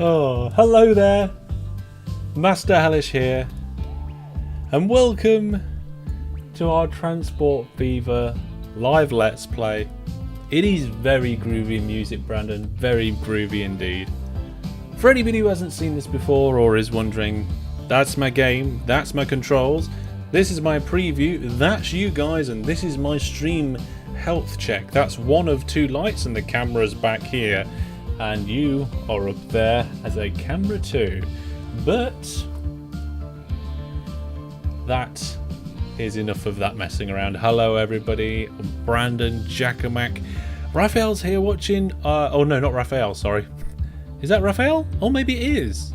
Oh, hello there. Master Hellish here. And welcome to our Transport Fever live Let's Play. It is very groovy music, Brandon. Very groovy indeed. For anybody who hasn't seen this before or is wondering, that's my game, that's my controls, this is my preview, that's you guys, and this is my stream health check. That's one of two lights and the camera's back here. And you are up there as a camera too. But that is enough of that messing around. Hello everybody, I'm Brandon Jackomac. Raphael's here watching. Oh no, not Raphael, sorry. Is that Raphael? Oh, maybe it is.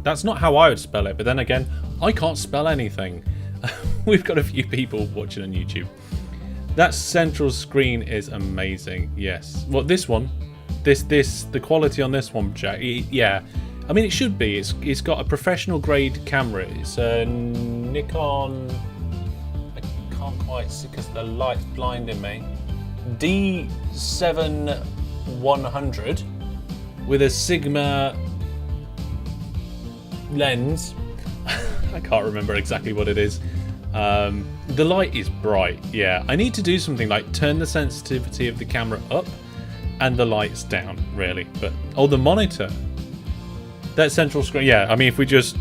That's not how I would spell it, but then again, I can't spell anything. We've got a few people watching on YouTube. That central screen is amazing, yes. Well, this one. The quality on this one, Jack, yeah, I mean it should be. It's got a professional grade camera. It's a Nikon. I can't quite see because the light's blinding me. D7100 with a Sigma lens. I can't remember exactly what it is. The light is bright. Yeah, I need to do something like turn the sensitivity of the camera up. And the lights down, really. But the monitor, that central screen. Yeah, I mean, if we just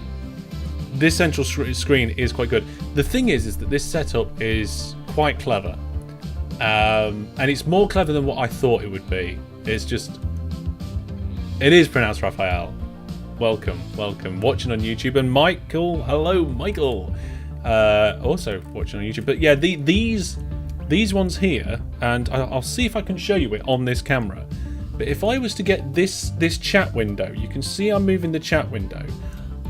this central screen is quite good. The thing is that this setup is quite clever, and it's more clever than what I thought it would be. It is pronounced Raphael. Welcome. Watching on YouTube, and Michael. Hello, Michael. Also watching on YouTube. But yeah, these ones here, and I'll see if I can show you it on this camera. But if I was to get this chat window, you can see I'm moving the chat window.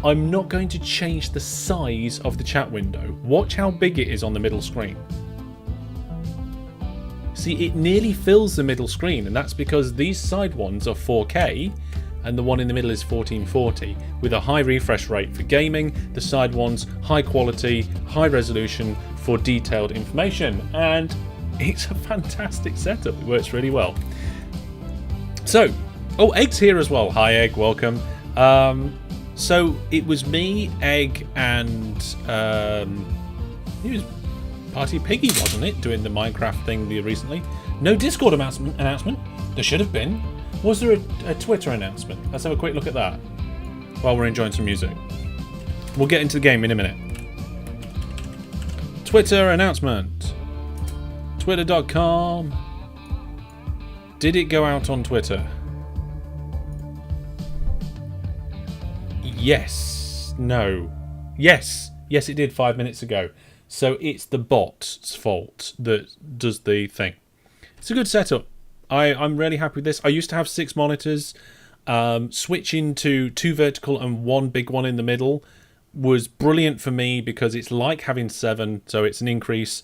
I'm not going to change the size of the chat window. Watch how big it is on the middle screen. See, it nearly fills the middle screen, and that's because these side ones are 4K, and the one in the middle is 1440, with a high refresh rate for gaming. The side ones, high quality, high resolution, for detailed information, and it's a fantastic setup. It works really well. So, Egg's here as well. Hi Egg, welcome. So it was me, Egg, and it was Party Piggy, wasn't it, doing the Minecraft thing recently? No Discord announcement. There should have been. Was there a Twitter announcement? Let's have a quick look at that while we're enjoying some music. We'll get into the game in a minute. Twitter announcement. Twitter.com. Did it go out on Twitter? Yes. No. Yes. Yes, it did 5 minutes ago. So it's the bot's fault that does the thing. It's a good setup. I'm really happy with this. I used to have 6 monitors. Switching to 2 vertical and 1 big one in the middle was brilliant for me because it's like having 7, so it's an increase,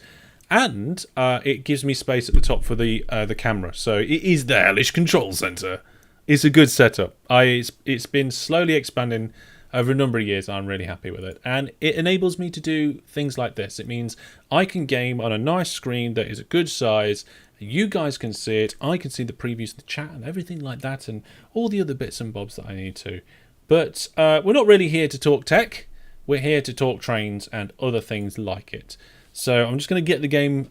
and it gives me space at the top for the camera. So it is the hellish control center. It's a good setup. It's been slowly expanding over a number of years. I'm really happy with it, and it enables me to do things like this. It means I can game on a nice screen that is a good size. You guys can see it. I can see the previews, the chat, and everything like that, and all the other bits and bobs that I need to. But we're not really here to talk tech. We're here to talk trains and other things like it. So I'm just going to get the game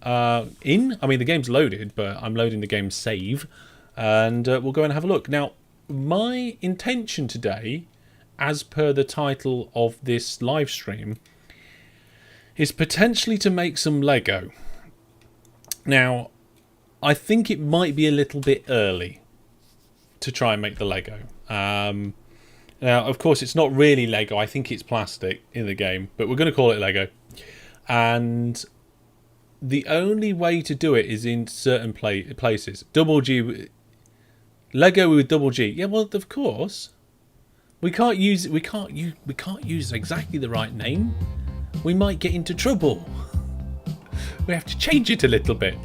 in. I mean, the game's loaded, but I'm loading the game save. And we'll go and have a look. Now, my intention today, as per the title of this live stream, is potentially to make some Lego. Now, I think it might be a little bit early to try and make the Lego. Now, of course, it's not really Lego. I think it's plastic in the game, but we're going to call it Lego. And the only way to do it is in certain places. Double G, Lego with double G. Yeah, well, of course, we can't use we can't use exactly the right name. We might get into trouble. We have to change it a little bit.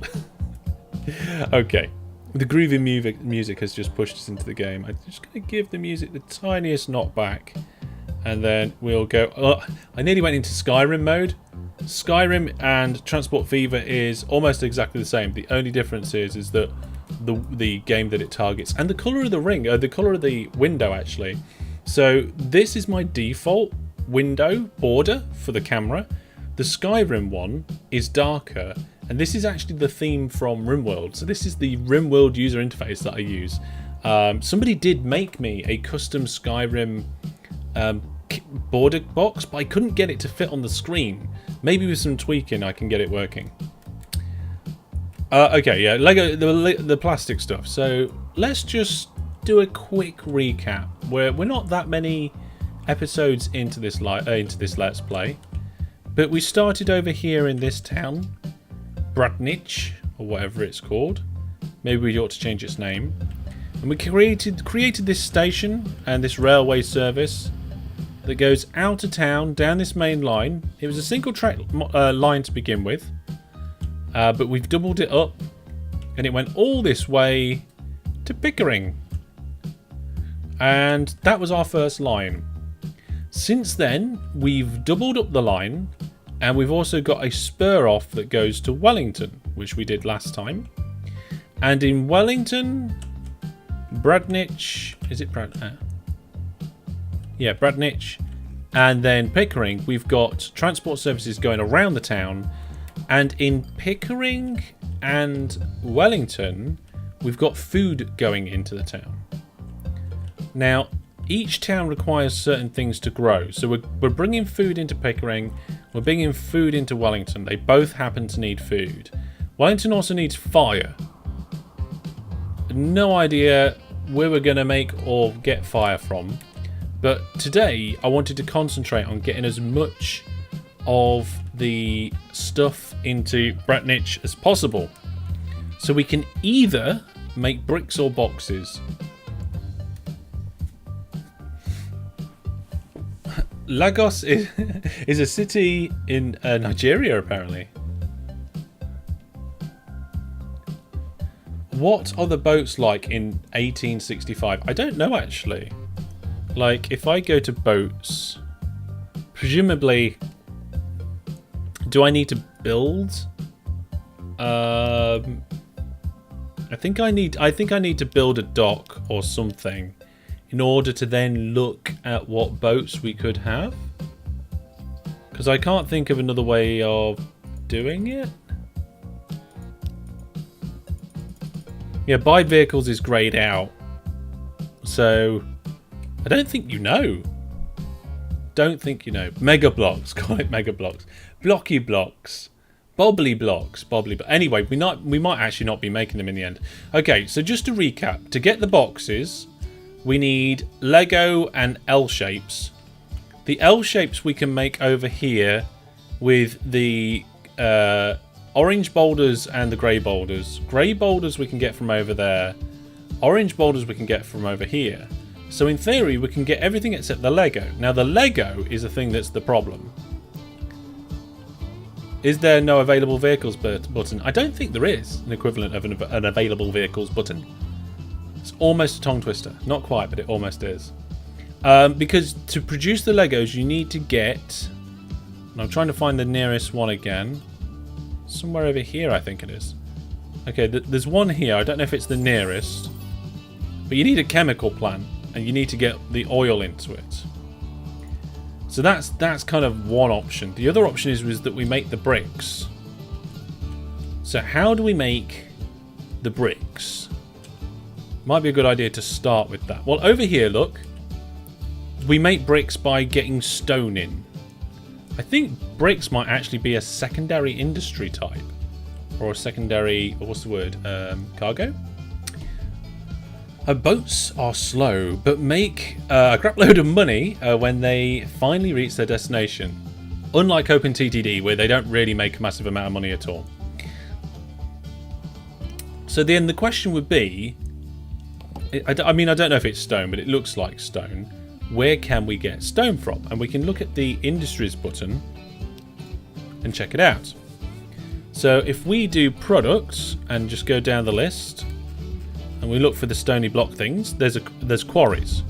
Okay. The groovy music has just pushed us into the game. I'm just going to give the music the tiniest knock back. And then we'll go... Oh, I nearly went into Skyrim mode. Skyrim and Transport Fever is almost exactly the same. The only difference is that the game that it targets. And the colour of the ring, the colour of the window, actually. So this is my default window border for the camera. The Skyrim one is darker. And this is actually the theme from RimWorld. So this is the RimWorld user interface that I use. Somebody did make me a custom Skyrim border box, but I couldn't get it to fit on the screen. Maybe with some tweaking I can get it working. Okay, yeah, Lego, the plastic stuff. So let's just do a quick recap. We're not that many episodes into this Let's Play, but we started over here in this town, Bradnich, or whatever it's called. Maybe we ought to change its name. And we created this station and this railway service that goes out of town down this main line. It was a single track line to begin with, but we've doubled it up and it went all this way to Pickering. And that was our first line. Since then, we've doubled up the line and we've also got a spur off that goes to Wellington, which we did last time. And in Wellington, Bradnich, is it yeah, Bradnich, and then Pickering, we've got transport services going around the town, and in Pickering and Wellington, we've got food going into the town. Now, each town requires certain things to grow, so we're bringing food into Pickering, we're bringing food into Wellington. They both happen to need food. Wellington also needs fire. No idea where we're going to make or get fire from. But today I wanted to concentrate on getting as much of the stuff into Bradnich as possible. So we can either make bricks or boxes. Lagos is a city in Nigeria, apparently. What are the boats like in 1865? I don't know, actually. Like, if I go to boats, presumably, do I need to build? I think I need to build a dock or something in order to then look at what boats we could have. Because I can't think of another way of doing it. Yeah, buy vehicles is grayed out. So, I don't think you know. Don't think you know. Mega blocks, call it mega blocks. Blocky blocks. Bobbly blocks. Anyway, we might actually not be making them in the end. Okay, so just to recap. To get the boxes, we need Lego and L shapes. The L shapes we can make over here with the orange boulders and the grey boulders. Grey boulders we can get from over there. Orange boulders we can get from over here. So in theory, we can get everything except the Lego. Now the Lego is the thing that's the problem. Is there no available vehicles button? I don't think there is an equivalent of an available vehicles button. It's almost a tongue twister. Not quite, but it almost is. Because to produce the Legos, you need to get... And I'm trying to find the nearest one again. Somewhere over here, I think it is. Okay, there's one here. I don't know if it's the nearest. But you need a chemical plant. And you need to get the oil into it. So that's kind of one option. The other option is that we make the bricks. So how do we make the bricks? Might be a good idea to start with that. Well, over here, look. We make bricks by getting stone in. I think bricks might actually be a secondary industry type. Or a secondary, what's the word? Cargo? Boats are slow, but make a crap load of money when they finally reach their destination. Unlike OpenTTD, where they don't really make a massive amount of money at all. So then the question would be, I mean, I don't know if it's stone, but it looks like stone. Where can we get stone from? And we can look at the Industries button and check it out. So if we do products and just go down the list, and we look for the stony block things, there's quarries.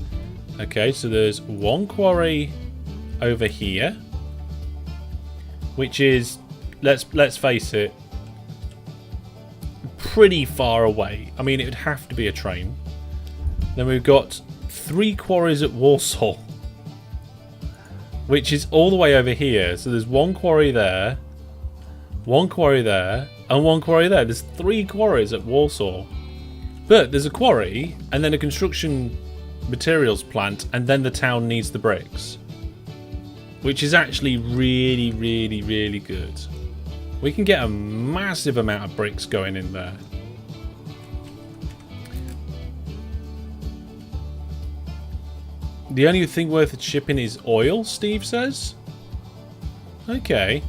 Okay, so there's one quarry over here, which is, let's face it, pretty far away. I mean, it would have to be a train. Then we've got 3 quarries at Warsaw, which is all the way over here. So there's one quarry there, one quarry there, and one quarry there. There's 3 quarries at Warsaw. But there's a quarry, and then a construction materials plant, and then the town needs the bricks. Which is actually really, really, really good. We can get a massive amount of bricks going in there. The only thing worth shipping is oil, Steve says. Okay.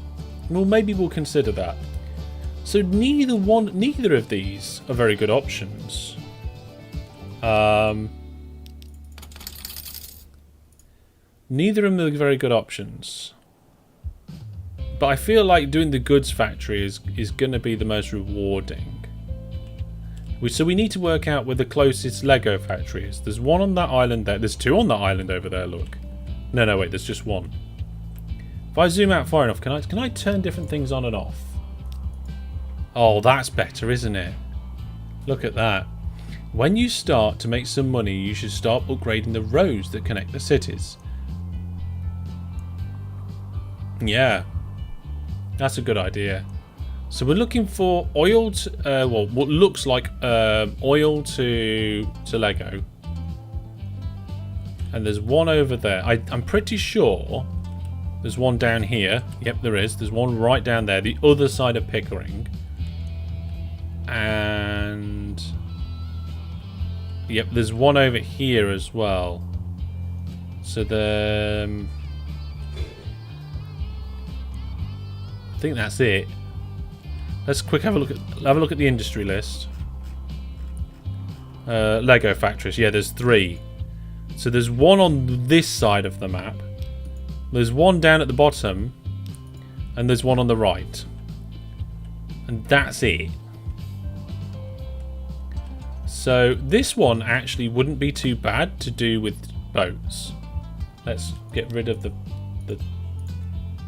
Well, maybe we'll consider that. So neither of these are very good options. Neither of them are very good options. But I feel like doing the goods factory is going to be the most rewarding. So we need to work out where the closest Lego factory is. There's one on that island there. There's 2 on that island over there, look. No, wait, there's just one. If I zoom out far enough, can I turn different things on and off? Oh, that's better, isn't it? Look at that. When you start to make some money, you should start upgrading the roads that connect the cities. Yeah. That's a good idea. So we're looking for oil to, well, what looks like oil to Lego. And there's one over there. I'm pretty sure there's one down here. Yep, there is. There's one right down there, the other side of Pickering. And yep, there's one over here as well. So I think that's it. Let's quick have a look at the industry list. Lego factories. Yeah, there's 3. So there's one on this side of the map. There's one down at the bottom, and there's one on the right. And that's it. So this one actually wouldn't be too bad to do with boats. Let's get rid of the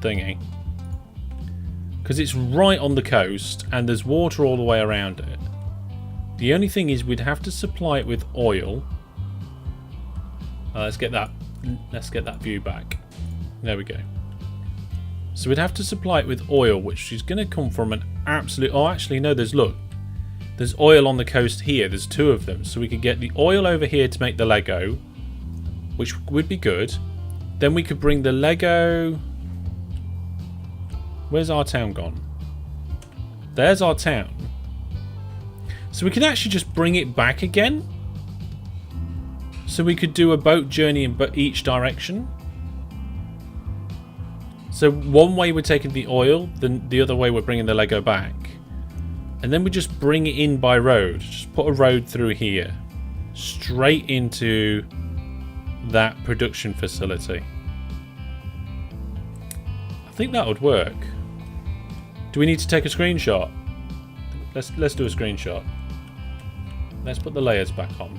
thingy. Because it's right on the coast and there's water all the way around it. The only thing is we'd have to supply it with oil. Let's get that view back. There we go. So we'd have to supply it with oil, which is going to come from an absolute... Oh, actually, no, there's oil on the coast here. There's 2 of them. So we could get the oil over here to make the Lego, which would be good. Then we could bring the Lego... Where's our town gone? There's our town. So we can actually just bring it back again. So we could do a boat journey in each direction. So one way we're taking the oil, then the other way we're bringing the Lego back. And then we just bring it in by road. Just put a road through here. Straight into that production facility. I think that would work. Do we need to take a screenshot? Let's do a screenshot. Let's put the layers back on.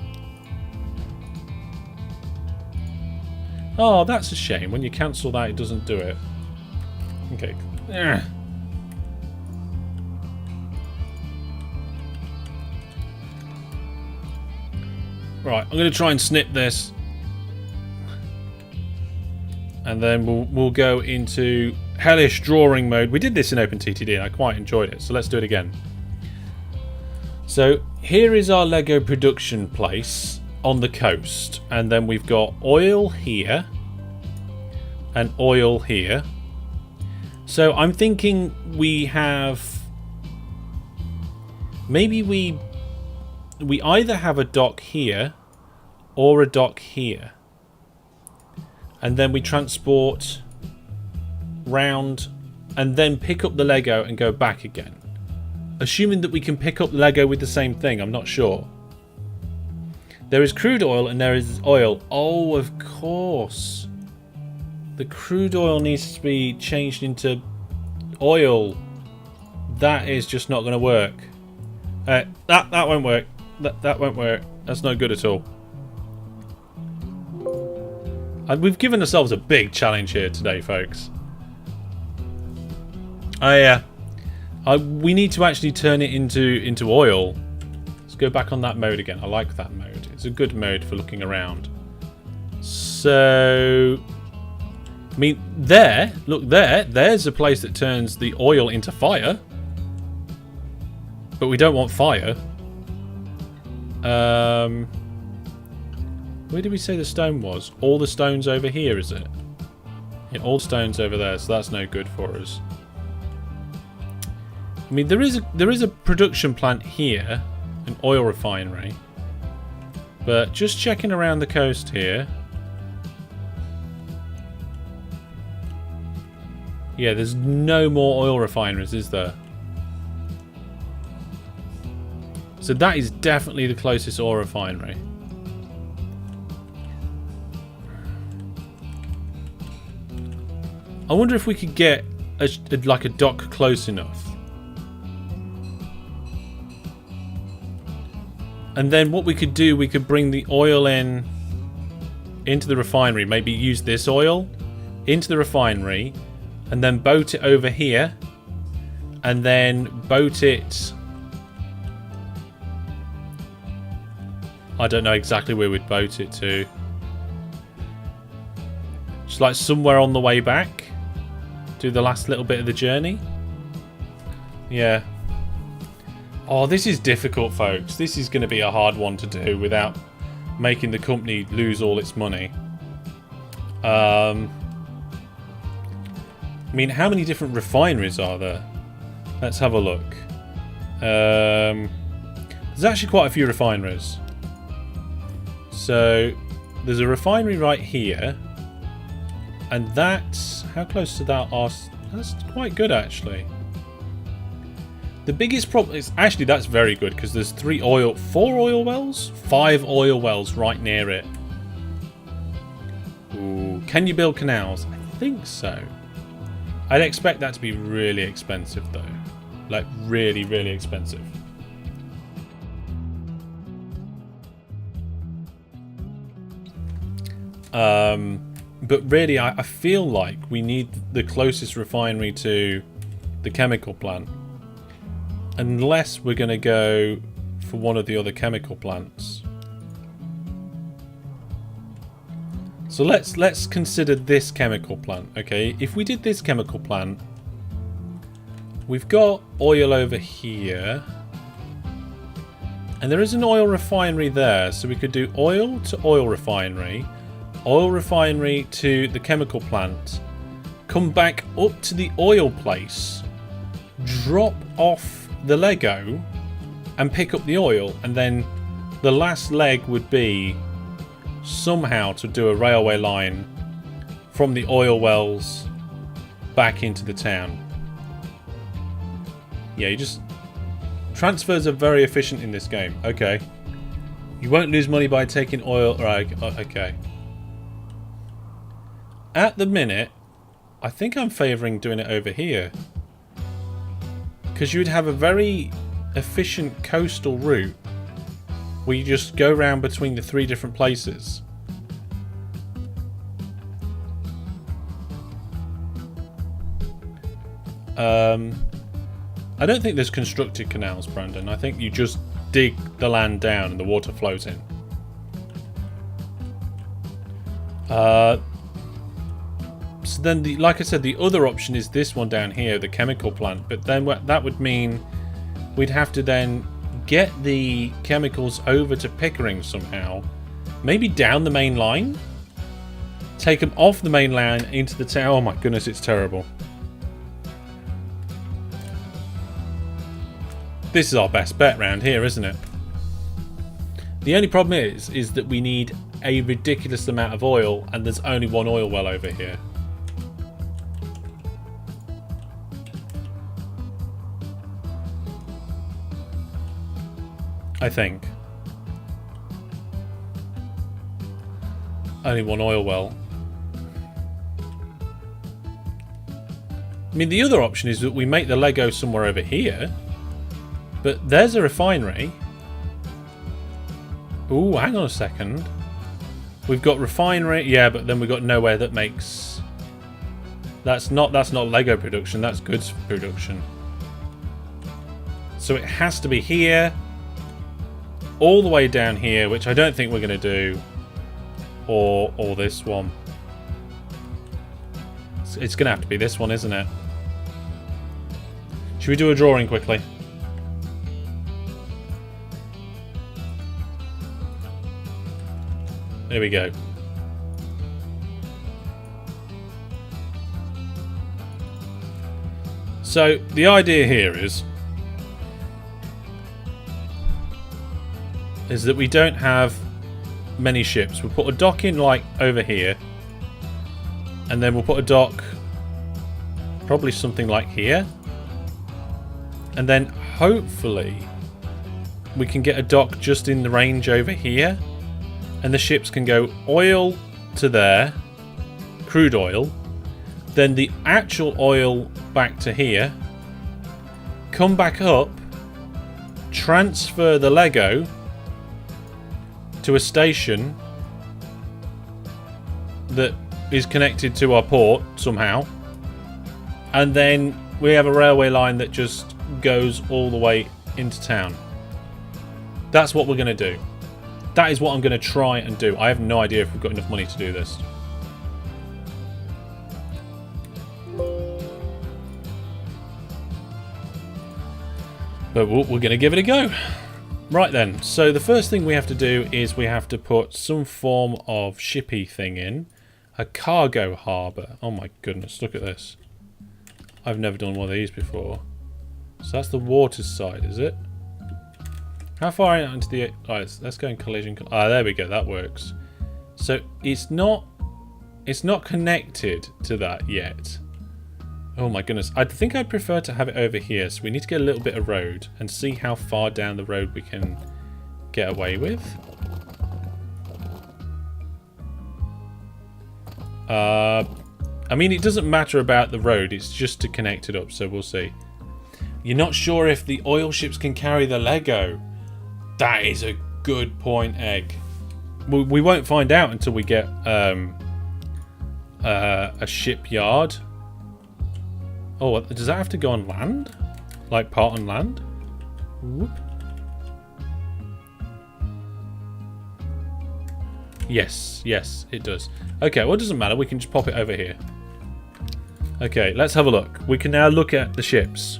Oh, that's a shame. When you cancel that, it doesn't do it. Okay. Ugh. Right, I'm going to try and snip this. And then we'll go into hellish drawing mode. We did this in OpenTTD and I quite enjoyed it, so let's do it again. So here is our Lego production place on the coast, and then we've got oil here and oil here. So I'm thinking we have... Maybe we either have a dock here or a dock here. And then we transport round and then pick up the Lego and go back again. Assuming that we can pick up Lego with the same thing, I'm not sure. There is crude oil and there is oil. Oh, of course. The crude oil needs to be changed into oil. That is just not going to work. That won't work. That won't work. That's not good at all. We've given ourselves a big challenge here today, folks. Yeah. We need to actually turn it into oil. Let's go back on that mode again. I like that mode. It's a good mode for looking around. So, I mean, look there. There's a place that turns the oil into fire. But we don't want fire. Where did we say the stone was? All the stones over here, is it? Yeah, all stones over there, so that's no good for us. I mean, there is a production plant here, an oil refinery. But just checking around the coast here. Yeah, there's no more oil refineries, is there? So that is definitely the closest oil refinery. I wonder if we could get like a dock close enough. And then what we could do, we could bring the oil into the refinery. Maybe use this oil into the refinery and then boat it over here. And then boat it... I don't know exactly where we'd boat it to. Just like somewhere on the way back. Do the last little bit of the journey. Yeah. Oh, this is difficult, folks. This is going to be a hard one to do without making the company lose all its money. I mean, how many different refineries are there? Let's have a look. There's actually quite a few refineries. So, there's a refinery right here. And that's... How close to that are... That's quite good, actually. The biggest problem is... Actually, that's very good, because there's 4 oil wells? 5 oil wells right near it. Ooh. Can you build canals? I think so. I'd expect that to be really expensive, though. Like, really, really expensive. But really, I feel like we need the closest refinery to the chemical plant. Unless we're going to go for one of the other chemical plants. So let's consider this chemical plant, okay? If we did this chemical plant, we've got oil over here. And there is an oil refinery there, so we could do oil to oil refinery to the chemical plant, come back up to the oil place, drop off the Leggo and pick up the oil, and then the last leg would be somehow to do a railway line from the oil wells back into the town. Yeah, you just... Transfers are very efficient in this game. Okay. You won't lose money by taking oil... Right, okay. At the minute, I think I'm favouring doing it over here. Because you would have a very efficient coastal route where you just go around between the 3 different places. I don't think there's constructed canals, Brandon. I think you just dig the land down and the water flows in. So then, like I said, the other option is this one down here, the chemical plant. But then that would mean we'd have to then get the chemicals over to Pickering somehow. Maybe down the main line? Take them off the main line into the town. Oh my goodness, it's terrible. This is our best bet round here, isn't it? The only problem is that we need a ridiculous amount of oil, and there's only one oil well over here. I think. Only one oil well. I mean, the other option is that we make the Leggo somewhere over here. But there's a refinery. Ooh, hang on a second. We've got refinery, yeah, but then we've got nowhere that makes... That's not Lego production, that's goods production. So it has to be here, all the way down here, which I don't think we're going to do, or this one. It's going to have to be this one, isn't it? Should we do a drawing quickly? There we go. So the idea here is that we don't have many ships. We'll put a dock in like over here, and then we'll put a dock probably something like here, and then hopefully we can get a dock just in the range over here, and the ships can go oil to there, crude oil, then the actual oil back to here, come back up, transfer the Lego to a station that is connected to our port somehow, and then we have a railway line that just goes all the way into town. That's what we're going to do. That is what I'm going to try and do. I have no idea if we've got enough money to do this. But we're going to give it a go. Right then, so the first thing we have to do is we have to put some form of shippy thing in. A cargo harbour. Oh my goodness, look at this. I've never done one of these before. So that's the water side, is it? How far into the... Oh, let's go in collision. Ah, there we go, that works. So it's not connected to that yet. Oh my goodness, I think I'd prefer to have it over here. So we need to get a little bit of road and see how far down the road we can get away with. I mean, it doesn't matter about the road, it's just to connect it up, so we'll see. You're not sure if the oil ships can carry the Lego. That is a good point, Egg. We won't find out until we get a shipyard. Oh, does that have to go on land? Like part on land? Whoop. Yes, it does. Okay, well, it doesn't matter. We can just pop it over here. Okay, let's have a look. We can now look at the ships.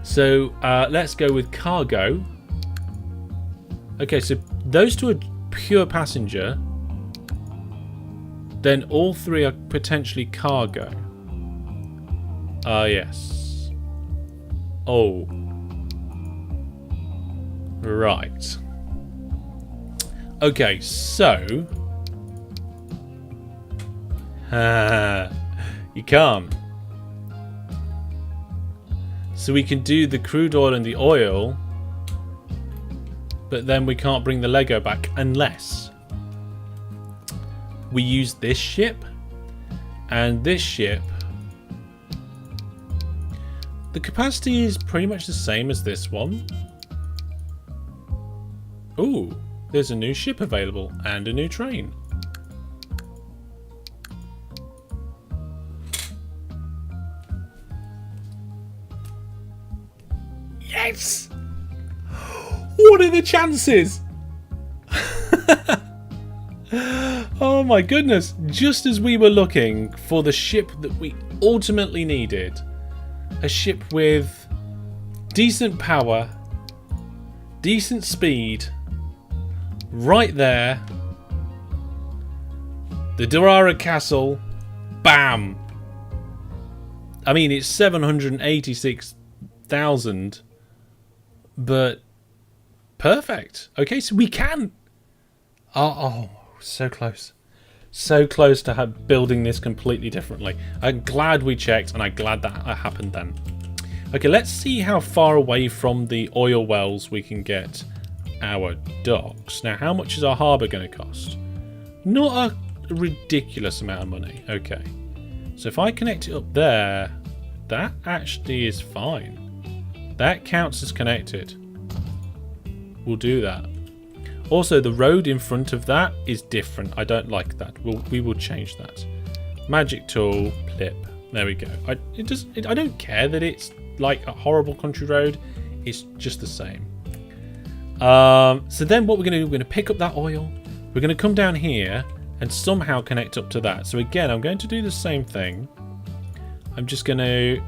So, let's go with cargo. Okay, so those two are pure passenger. Then all three are potentially cargo. Yes. Oh. Right. Okay, so... you can't. So we can do the crude oil and the oil, but then we can't bring the Lego back unless we use this ship and this ship. The capacity is pretty much the same as this one. Ooh, there's a new ship available and a new train. Yes! What are the chances? Oh my goodness. Just as we were looking for the ship that we ultimately needed, a ship with decent power, decent speed, right there, the Durara Castle, bam! I mean, it's 786,000, but perfect. Okay, so we can. Oh, so close. So close to building this completely differently. I'm glad we checked, and I'm glad that happened then. Okay, let's see how far away from the oil wells we can get our docks. Now, how much is our harbour going to cost? Not a ridiculous amount of money. Okay. So if I connect it up there, that actually is fine. That counts as connected. We'll do that. Also, the road in front of that is different. I don't like that. We will change that. Magic tool, blip. There we go. I don't care that it's like a horrible country road. It's just the same. So then what we're going to do, we're going to pick up that oil. We're going to come down here and somehow connect up to that. So again, I'm going to do the same thing. I'm just going to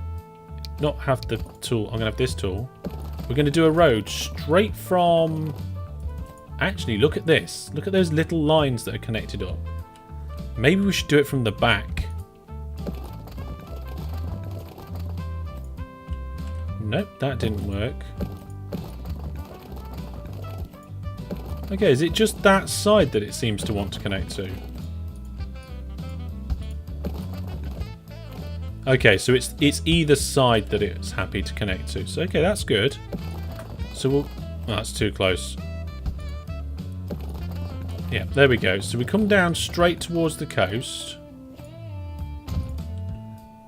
not have the tool. I'm going to have this tool. We're going to do a road straight from... Actually, look at this. Look at those little lines that are connected up. Maybe we should do it from the back. Nope, that didn't work. Okay, is it just that side that it seems to want to connect to? Okay, so it's either side that it's happy to connect to. So, okay, that's good. So we'll... Oh, that's too close. Yeah, there we go. So we come down straight towards the coast.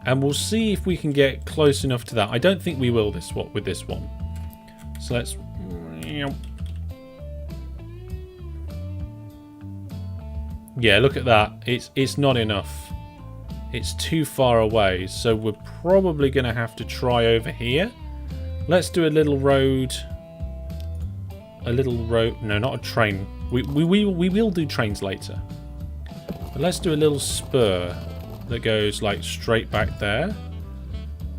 And we'll see if we can get close enough to that. I don't think we will with this one. So let's... Yeah, look at that. It's not enough. It's too far away. So we're probably going to have to try over here. Let's do a little road. A little road. No, not a train. We will do trains later. But let's do a little spur that goes like straight back there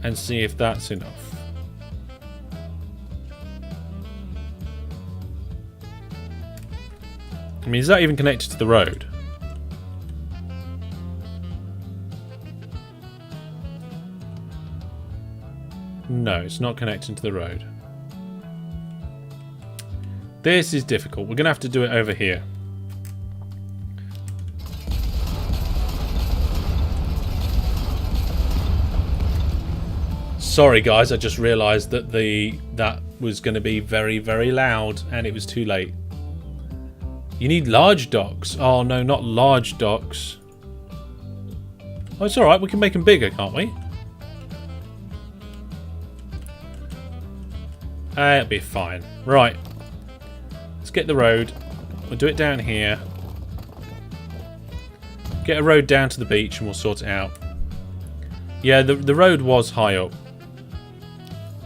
and see if that's enough. I mean, is that even connected to the road? No, it's not connecting to the road. This is difficult. We're going to have to do it over here. Sorry guys, I just realised that that was going to be very, very loud and it was too late. You need large docks. Oh no, not large docks. Oh, it's alright, we can make them bigger, can't we? It'll be fine. Right. Let's get the road. We'll do it down here. Get a road down to the beach and we'll sort it out. Yeah, the road was high up.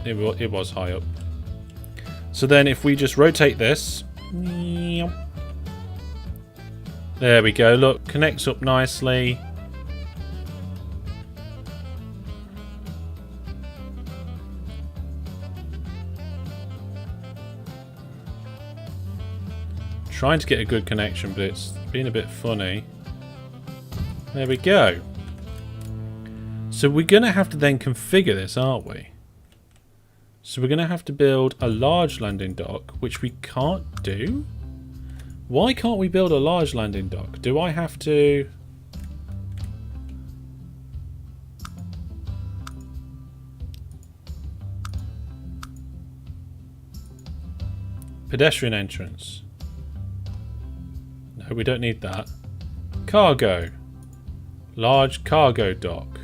It was high up. So then if we just rotate this. There we go. Look, connects up nicely. Trying to get a good connection, but it's been a bit funny. There we go. So we're going to have to then configure this, aren't we? So we're going to have to build a large landing dock, which we can't do. Why can't we build a large landing dock? Do I have to... Pedestrian entrance. No, we don't need that. Cargo. Large cargo dock.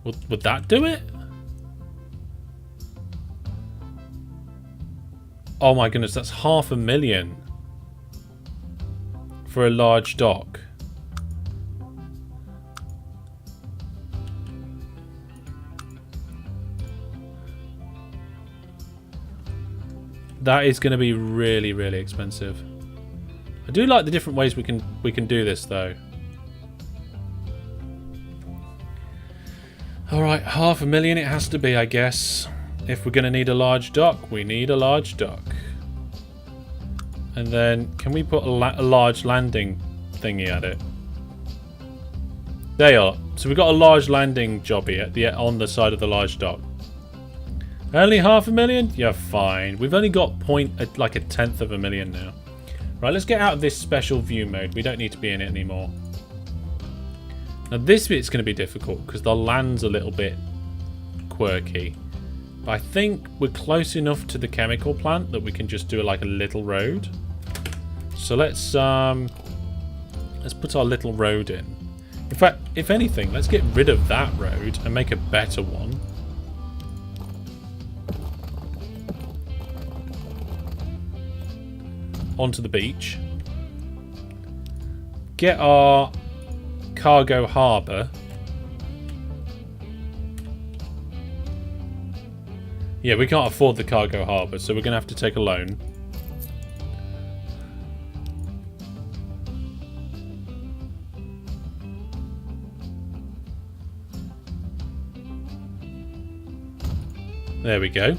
Would that do it? Oh my goodness, that's 500,000 for a large dock. That is going to be really, really expensive. I do like the different ways we can do this though. Alright, 500,000 it has to be, I guess. If we're going to need a large dock, we need a large dock. And then, can we put a large landing thingy at it? There you are. So we've got a large landing job here on the side of the large dock. Only 500,000? Yeah, fine. We've only got like a tenth of a million now. Right, let's get out of this special view mode. We don't need to be in it anymore. Now this bit's going to be difficult because the land's a little bit quirky. But I think we're close enough to the chemical plant that we can just do like a little road. So let's put our little road in. In fact, if anything, let's get rid of that road and make a better one. onto the beach. Get our cargo harbour. Yeah, we can't afford the cargo harbour, so we're going to have to take a loan. There we go.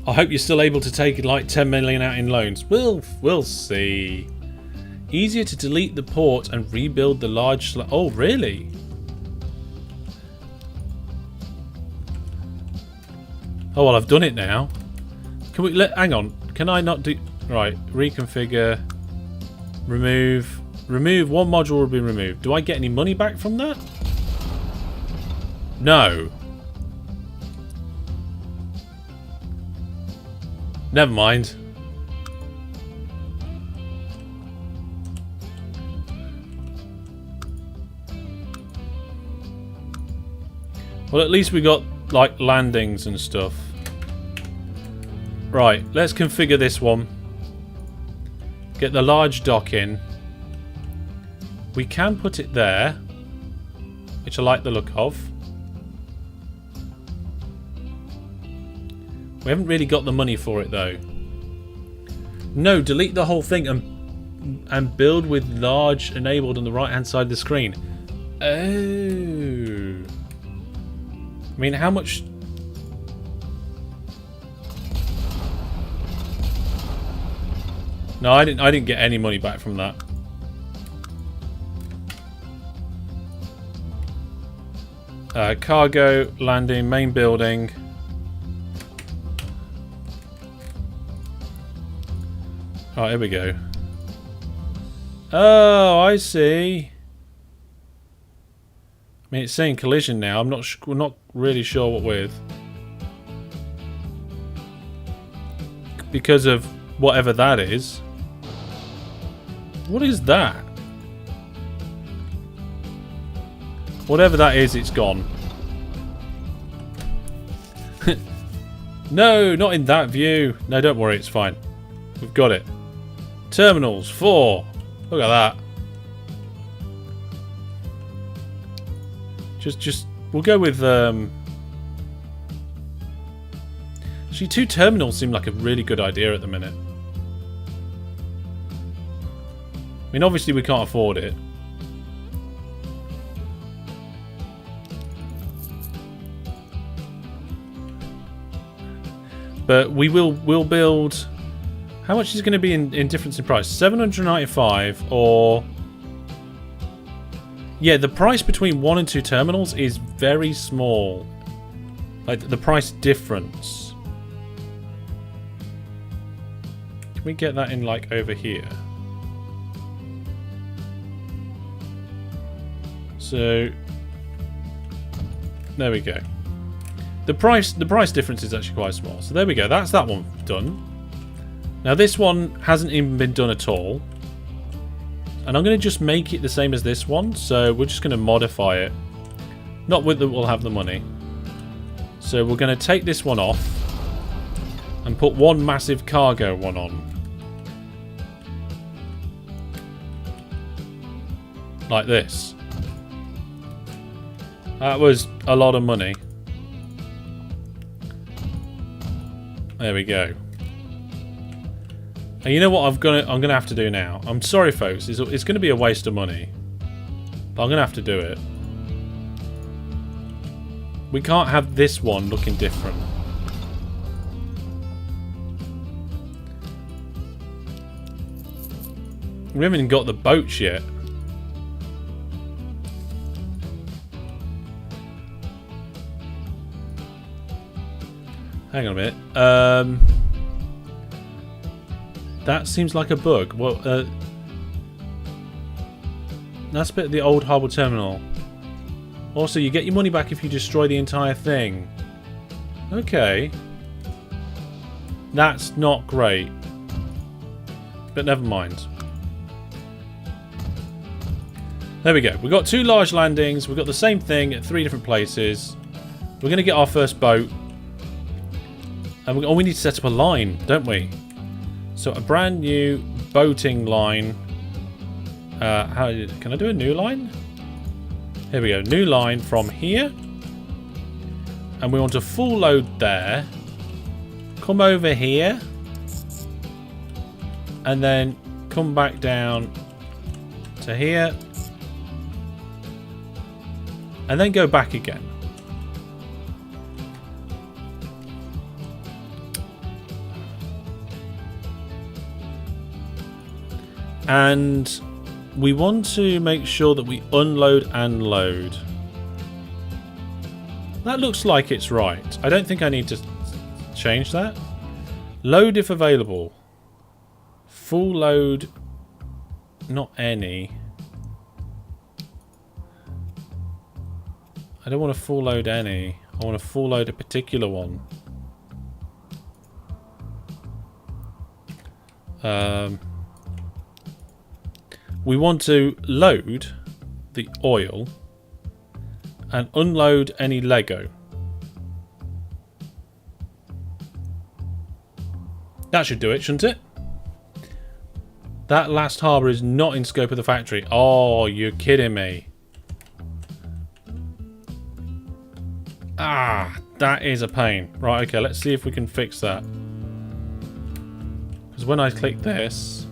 I hope you're still able to take like 10 million out in loans. We'll see. Easier to delete the port and rebuild the large... Oh, really? Oh, well, I've done it now. Can we... Hang on. Can I not do... Right. Reconfigure. Remove. Remove. One module will be removed. Do I get any money back from that? No. Never mind. Well, at least we got, like, landings and stuff. Right, let's configure this one. Get the large dock in. We can put it there, which I like the look of. We haven't really got the money for it, though. No, delete the whole thing and build with large enabled on the right-hand side of the screen. Oh. I mean, how much... No, I didn't get any money back from that. Cargo, landing, main building. Oh, here we go. Oh, I see. I mean, it's saying collision now. I'm not really sure what with. Because of whatever that is. What is that? Whatever that is, it's gone. No, not in that view. No, don't worry, it's fine. We've got it. Terminals, 4. Look at that. Just, we'll go with, actually, 2 terminals seem like a really good idea at the minute. I mean, obviously we can't afford it. But we'll build... How much is it going to be in difference in price? 795 or... Yeah, the price between 1 and 2 terminals is very small. Like, the price difference. Can we get that in, like, over here? So... There we go. The price difference is actually quite small. So there we go. That's that one done. Now this one hasn't even been done at all. And I'm going to just make it the same as this one. So we're just going to modify it. Not with that we'll have the money. So we're going to take this one off. And put one massive cargo one on. Like this. That was a lot of money. There we go. And you know what I'm gonna have to do now? I'm sorry, folks. It's gonna be a waste of money, but I'm gonna have to do it. We can't have this one looking different. We haven't even got the boats yet. Hang on a minute. That seems like a bug. Well, that's a bit of the old harbour terminal. Also, you get your money back if you destroy the entire thing. Okay. That's not great. But never mind. There we go. We've got 2 large landings. We've got the same thing at 3 different places. We're going to get our first boat. And we need to set up a line, don't we? So a brand new boating line. Can I do a new line? Here we go. New line from here. And we want a full load there. Come over here. And then come back down to here. And then go back again. And we want to make sure that we unload and load. That looks like it's right. I don't think I need to change that. Load if available. Full load, not any. I don't want to full load any. I want to full load a particular one. We want to load the oil and unload any Leggo. That should do it, shouldn't it? That last harbour is not in scope of the factory. Oh, you're kidding me. Ah, that is a pain. Right, okay, let's see if we can fix that. Because when I click this...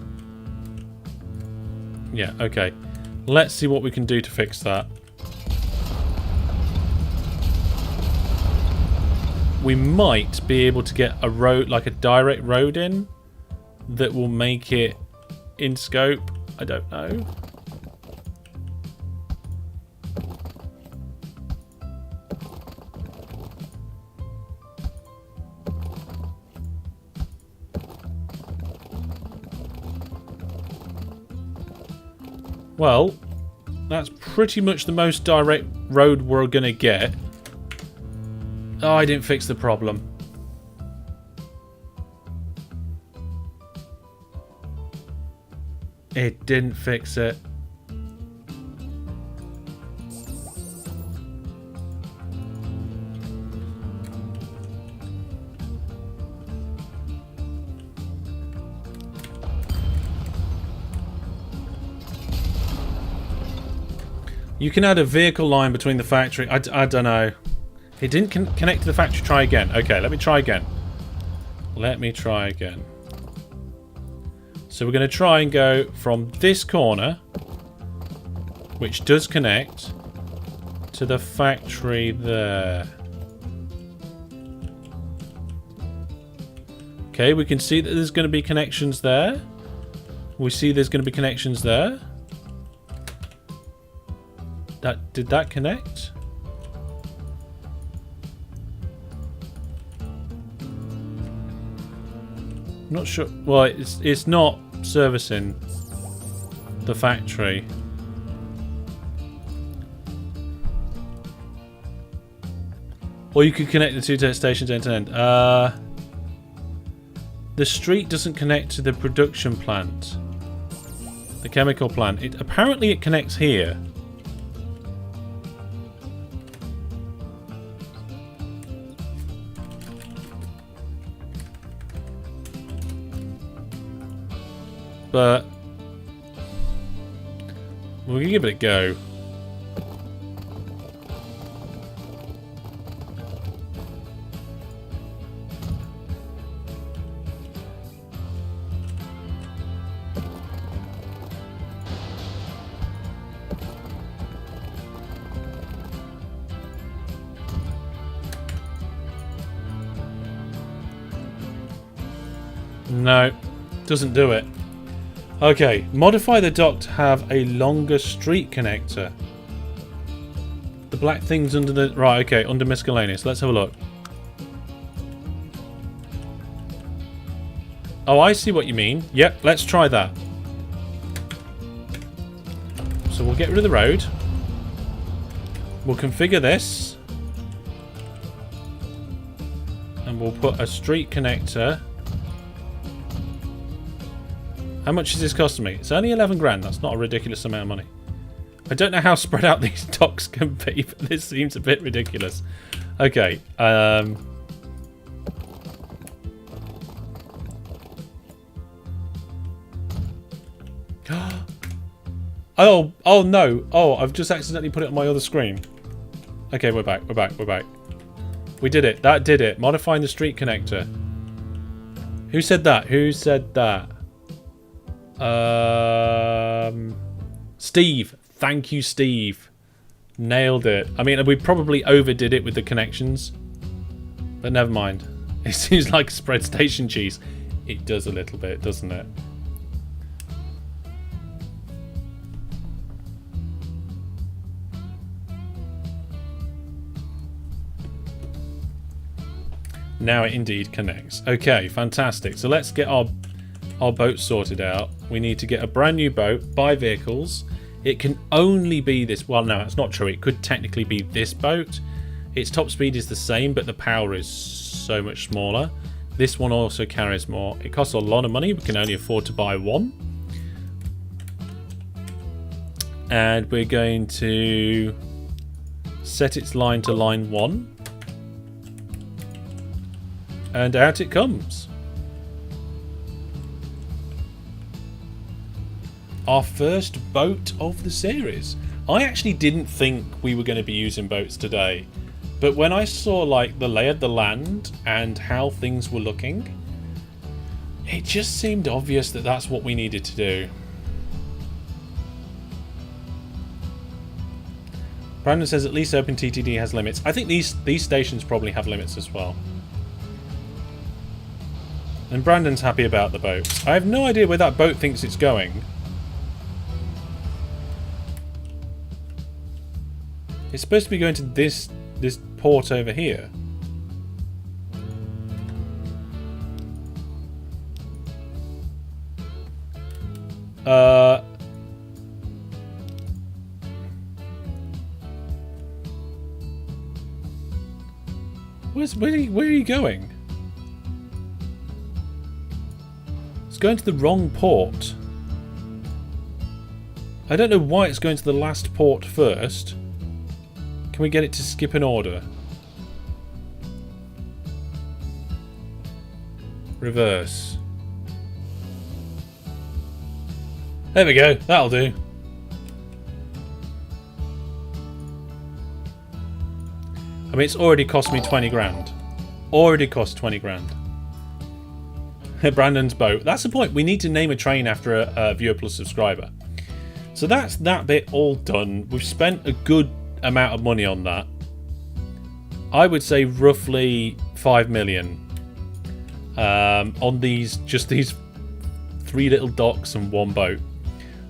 Yeah, okay. Let's see what we can do to fix that. We might be able to get a road, like a direct road in, that will make it in scope. I don't know. Well, that's pretty much the most direct road we're going to get. Oh, I didn't fix the problem. It didn't fix it. You can add a vehicle line between the factory. I don't know. It didn't connect to the factory. Try again. Okay, let me try again. Let me try again. So we're going to try and go from this corner, which does connect, to the factory there. Okay, we can see that there's going to be connections there. We see there's going to be connections there. Did that connect? Not sure. Well, it's not servicing the factory. Or you could connect the two stations end to end. The street doesn't connect to the production plant, the chemical plant. Apparently it connects here. But we'll give it a go. No, doesn't do it. Okay, modify the dock to have a longer street connector. The black thing's under the... Right, okay, under miscellaneous. Let's have a look. Oh, I see what you mean. Yep, let's try that. So we'll get rid of the road. We'll configure this. And we'll put a street connector. How much is this costing me? It's only 11 grand. That's not a ridiculous amount of money. I don't know how spread out these docks can be, but this seems a bit ridiculous. Okay. Oh, oh no. Oh, I've just accidentally put it on my other screen. Okay, we're back. We're back. We're back. We did it. That did it. Modifying the street connector. Who said that? Who said that? Steve. Thank you, Steve. Nailed it. I mean, we probably overdid it with the connections. But never mind. It seems like spread station cheese. It does a little bit, doesn't it? Now it indeed connects. Okay, fantastic. So let's get our boat sorted out. We need to get a brand new boat, buy vehicles. It can only be this. Well, no, that's not true. It could technically be this boat. Its top speed is the same, but the power is so much smaller. This one also carries more. It costs a lot of money. We can only afford to buy one. And we're going to set its line to line 1. And out it comes. Our first boat of the series. I actually didn't think we were going to be using boats today. But when I saw like the lay of the land and how things were looking, it just seemed obvious that that's what we needed to do. Brandon says at least OpenTTD has limits. I think these stations probably have limits as well. And Brandon's happy about the boat. I have no idea where that boat thinks it's going. It's supposed to be going to this port over here. Where are you going? It's going to the wrong port. I don't know why it's going to the last port first. Can we get it to skip an order? Reverse. There we go. That'll do. I mean, it's already cost me 20 grand. Already cost 20 grand. Brandon's boat. That's the point. We need to name a train after a viewer plus subscriber. So that's that bit all done. We've spent a good amount of money on that. I would say roughly 5 million on these 3 little docks and 1 boat.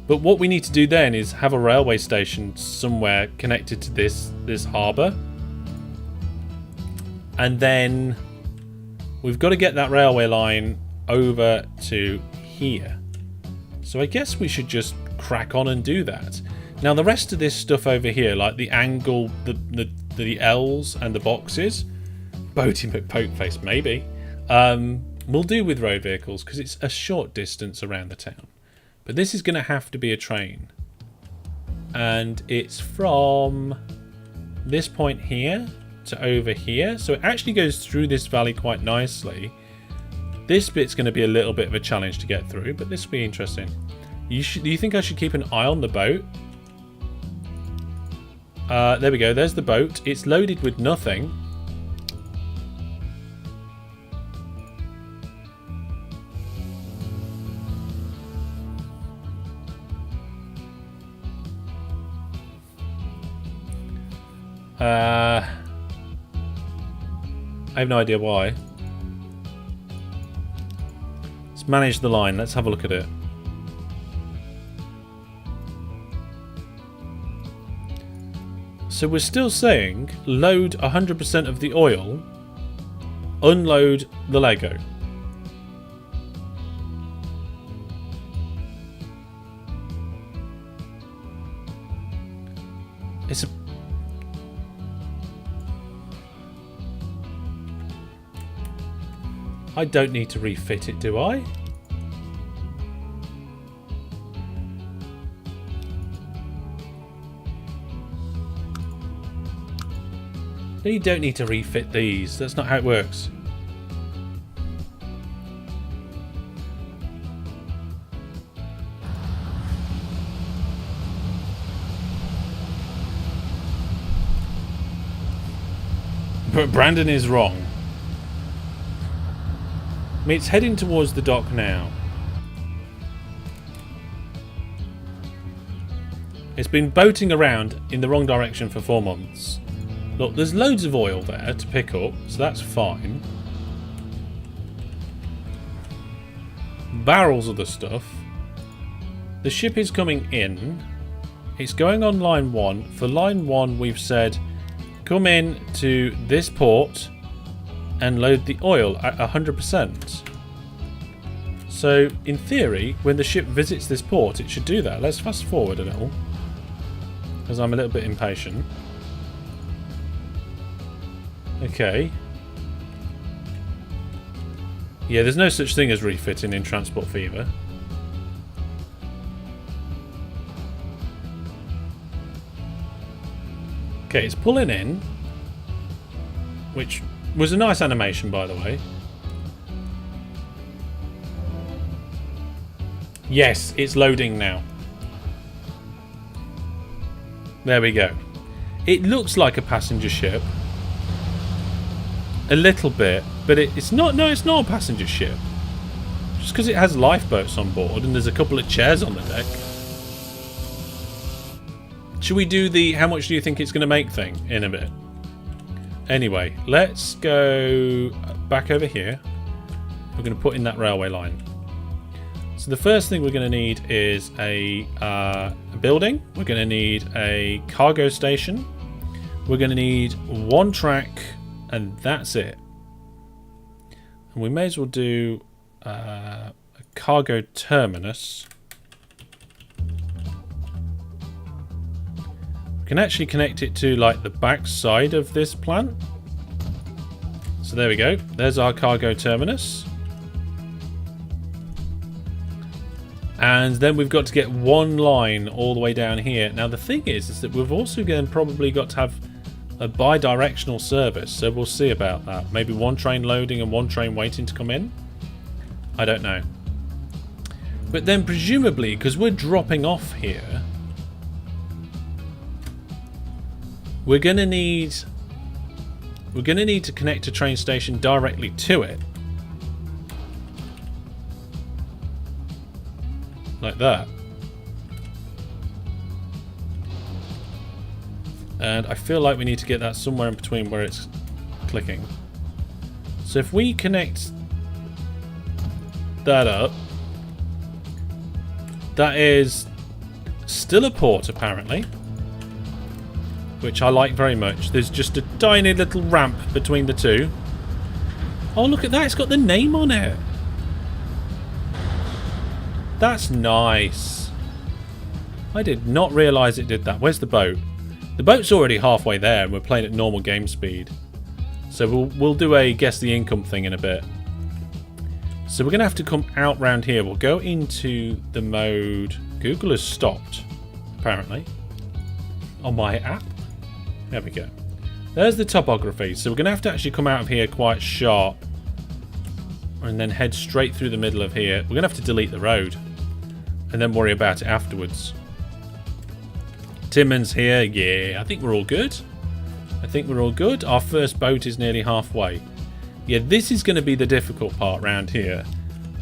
But what we need to do then is have a railway station somewhere connected to this harbour, and then we've got to get that railway line over to here. So I guess we should just crack on and do that. Now the rest of this stuff over here, like the angle, the L's and the boxes, boating but poke face maybe, we'll do with road vehicles because it's a short distance around the town. But this is going to have to be a train. And it's from this point here to over here. So it actually goes through this valley quite nicely. This bit's going to be a little bit of a challenge to get through, but this will be interesting. Do you think I should keep an eye on the boat? There we go. There's the boat. It's loaded with nothing. I have no idea why. Let's manage the line. Let's have a look at it. So we're still saying load 100% of the oil, unload the Leggo. It's a... I don't need to refit it, do I? No, you don't need to refit these. That's not how it works. But Brandon is wrong. I mean, it's heading towards the dock now. It's been boating around in the wrong direction for 4 months. Look, there's loads of oil there to pick up, so that's fine. Barrels of the stuff. The ship is coming in. It's going on line 1. For line 1, we've said, come in to this port and load the oil at 100%. So, in theory, when the ship visits this port, it should do that. Let's fast forward a little, because I'm a little bit impatient. Okay. Yeah, there's no such thing as refitting in Transport Fever. Okay, it's pulling in, which was a nice animation, by the way. Yes, it's loading now. There we go. It looks like a passenger ship. A little bit, but it's not. No, it's not a passenger ship. Just because it has lifeboats on board and there's a couple of chairs on the deck. Should we do the how much do you think it's going to make thing in a bit? Anyway, let's go back over here. We're going to put in that railway line. So the first thing we're going to need is a building. We're going to need a cargo station. We're going to need 1 track, and that's it. And we may as well do a cargo terminus. We can actually connect it to like the back side of this plant. So there we go. There's our cargo terminus. And then we've got to get 1 line all the way down here. Now the thing is that we've also probably got to have a bi-directional service, so we'll see about that. Maybe 1 train loading and 1 train waiting to come in. I don't know. But then presumably, because we're dropping off here, we're gonna need to connect a train station directly to it. Like that. And I feel like we need to get that somewhere in between where it's clicking. So if we connect that up, that is still a port apparently, which I like very much. There's just a tiny little ramp between the two. Oh, look at that, it's got the name on it. That's nice. I did not realise it did that. Where's the boat? The boat's already halfway there and we're playing at normal game speed. So we'll do a guess the income thing in a bit. So we're going to have to come out round here. We'll go into the mode... Google has stopped, apparently, on my app. There we go. There's the topography. So we're going to have to actually come out of here quite sharp and then head straight through the middle of here. We're going to have to delete the road and then worry about it afterwards. Timmon's here. Yeah, I think we're all good. I think we're all good. Our first boat is nearly halfway. Yeah, this is going to be the difficult part round here.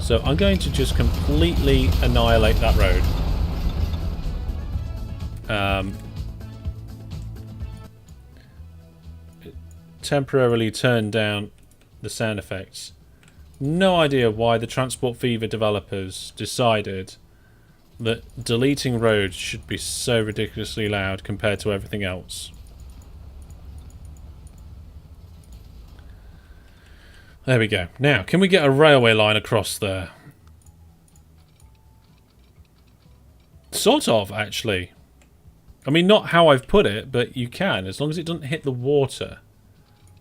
So I'm going to just completely annihilate that road. Temporarily turn down the sound effects. No idea why the Transport Fever developers decided that deleting roads should be so ridiculously loud compared to everything else. There we go. Now, can we get a railway line across there? Sort of, actually. I mean, not how I've put it, but you can, as long as it doesn't hit the water.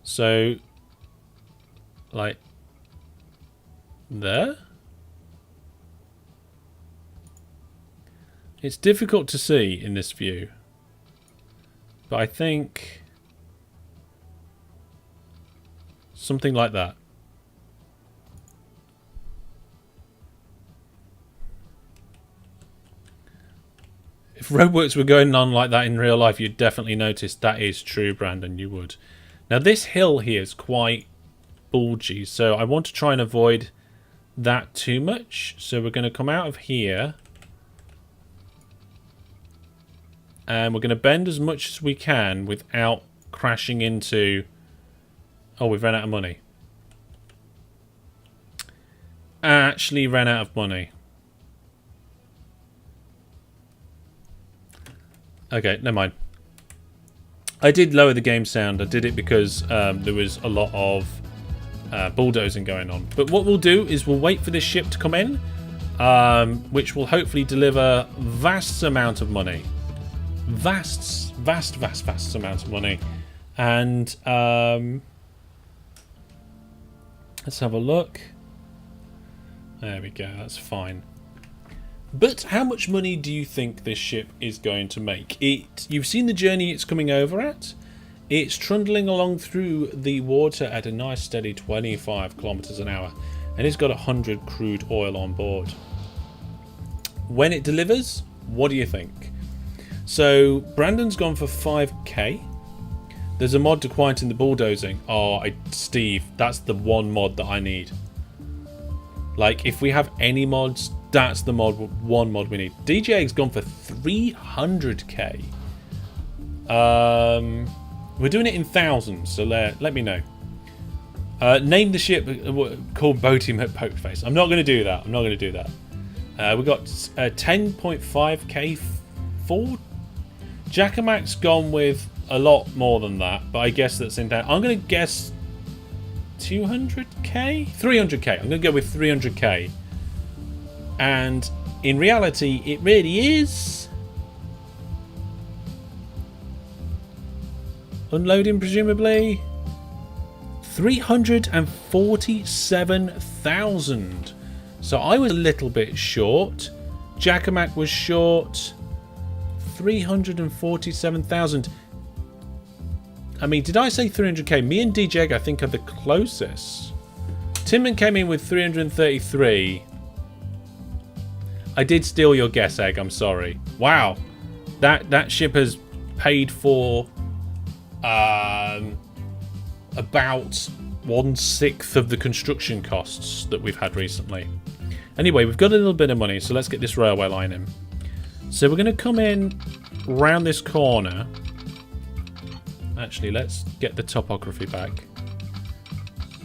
So, like, there? It's difficult to see in this view, but I think something like that. If roadworks were going on like that in real life, you'd definitely notice. That is true, Brandon, you would. Now this hill here is quite bulgy, so I want to try and avoid that too much. So we're going to come out of here. And we're going to bend as much as we can without crashing into... Oh, we've run out of money. Actually ran out of money. Okay, never mind. I did lower the game sound. I did it because there was a lot of bulldozing going on. But what we'll do is we'll wait for this ship to come in, which will hopefully deliver vast amount of money. Vast amount of money. And let's have a look. There we go, that's fine. But how much money do you think this ship is going to make? You've seen the journey it's coming over at. It's trundling along through the water at a nice steady 25 kilometers an hour. And it's got 100 crude oil on board. When it delivers, what do you think? So Brandon's gone for 5k. There's a mod to quieten the bulldozing. Oh, Steve, that's the one mod that I need. Like, if we have any mods, that's the one mod we need. DJ's gone for 300k. We're doing it in thousands, so let me know. Name the ship called Boaty McPokeface. I'm not going to do that. We got 10.5k for Jackamac's gone with a lot more than that, but I guess that's in down. I'm going to guess 200k? 300k. I'm going to go with 300k. And in reality, it really is unloading, presumably 347,000. So I was a little bit short. Jackamac was short. 347,000. I mean, did I say 300k? Me and DJ, I think, are the closest. Timon came in with 333. I did steal your guess, Egg. I'm sorry. Wow, that ship has paid for about 1/6 of the construction costs that we've had recently. Anyway, we've got a little bit of money, so let's get this railway line in. So we're going to come in round this corner. Actually, let's get the topography back.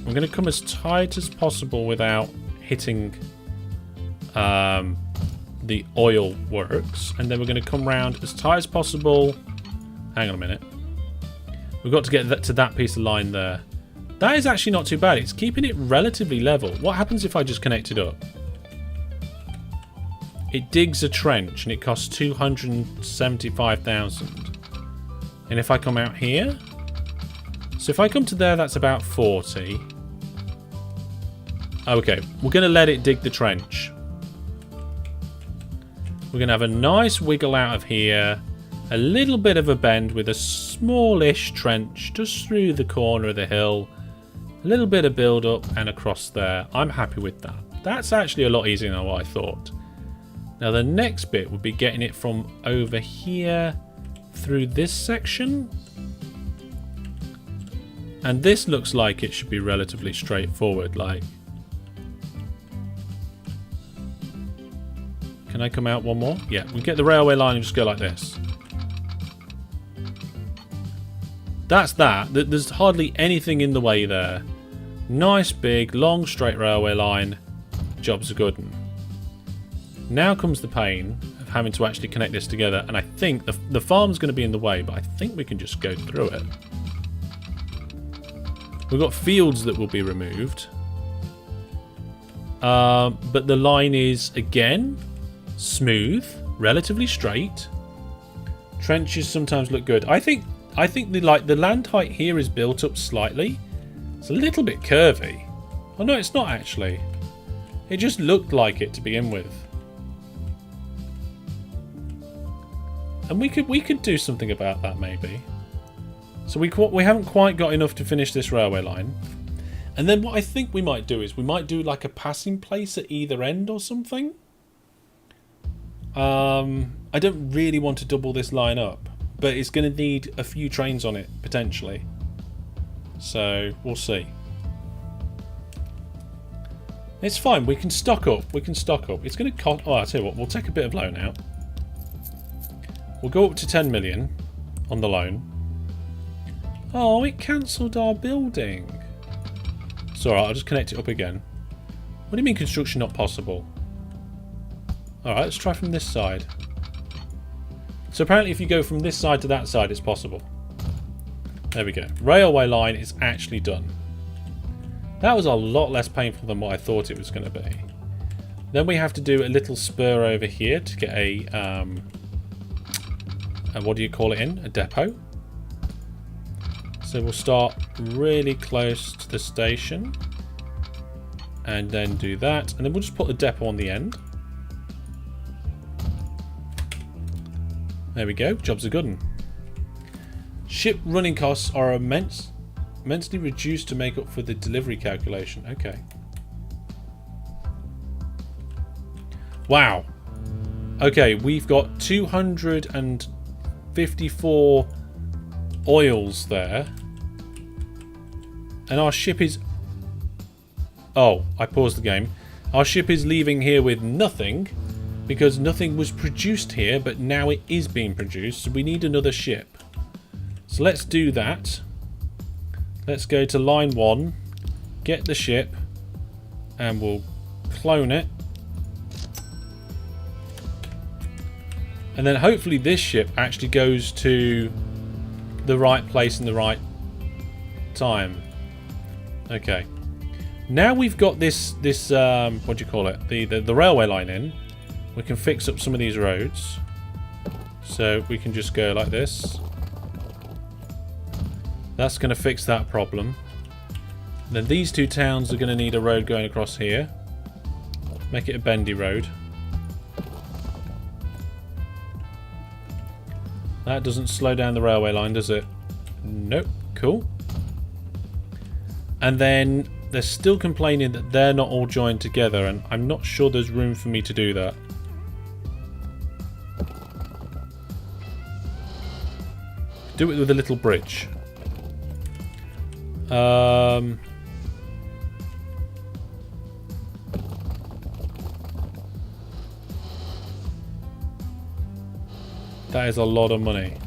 We're going to come as tight as possible without hitting the oil works. And then we're going to come round as tight as possible. Hang on a minute. We've got to get that to that piece of line there. That is actually not too bad. It's keeping it relatively level. What happens if I just connect it up? It digs a trench and it costs 275,000. And if I come out here, so if I come to there, that's about 40. Okay, we're going to let it dig the trench. We're going to have a nice wiggle out of here, a little bit of a bend with a smallish trench just through the corner of the hill, a little bit of build up and across there. I'm happy with that. That's actually a lot easier than what I thought. Now the next bit would be getting it from over here through this section, and this looks like it should be relatively straightforward. Like, can I come out one more? Yeah, we get the railway line and just go like this. That's that. There's hardly anything in the way there. Nice big long straight railway line. Job's a good one. Now comes the pain of having to actually connect this together, and I think the farm's going to be in the way, but I think we can just go through it. We've got fields that will be removed, but the line is again smooth, relatively straight. Trenches sometimes look good. I think the land height here is built up slightly. It's a little bit curvy. Oh no, it's not actually. It just looked like it to begin with. And we could do something about that maybe. So we haven't quite got enough to finish this railway line. And then what I think we might do is we might do like a passing place at either end or something. I don't really want to double this line up, but it's going to need a few trains on it potentially. So we'll see. It's fine. We can stock up. We can stock up. It's going to cost... Oh, I'll tell you what. We'll take a bit of loan out. We'll go up to 10 million on the loan. Oh, it cancelled our building. It's alright. I'll just connect it up again. What do you mean construction not possible? Alright, let's try from this side. So apparently if you go from this side to that side, it's possible. There we go. Railway line is actually done. That was a lot less painful than what I thought it was going to be. Then we have to do a little spur over here to get a what do you call it in? A depot. So we'll start really close to the station. And then do that. And then we'll just put the depot on the end. There we go. Job's a good one. Ship running costs are immensely reduced to make up for the delivery calculation. Okay. Wow. Okay, we've got 254 oils there. And our ship is... Oh, I paused the game. Our ship is leaving here with nothing because nothing was produced here, but now it is being produced, so we need another ship. So let's do that. Let's go to line 1, get the ship, and we'll clone it. And then hopefully this ship actually goes to the right place in the right time. Okay. Now we've got this what do you call it? The railway line in. We can fix up some of these roads. So we can just go like this. That's going to fix that problem. And then these two towns are going to need a road going across here. Make it a bendy road. That doesn't slow down the railway line, does it? Nope. Cool. And then they're still complaining that they're not all joined together, and I'm not sure there's room for me to do that. Do it with a little bridge. That is a lot of money.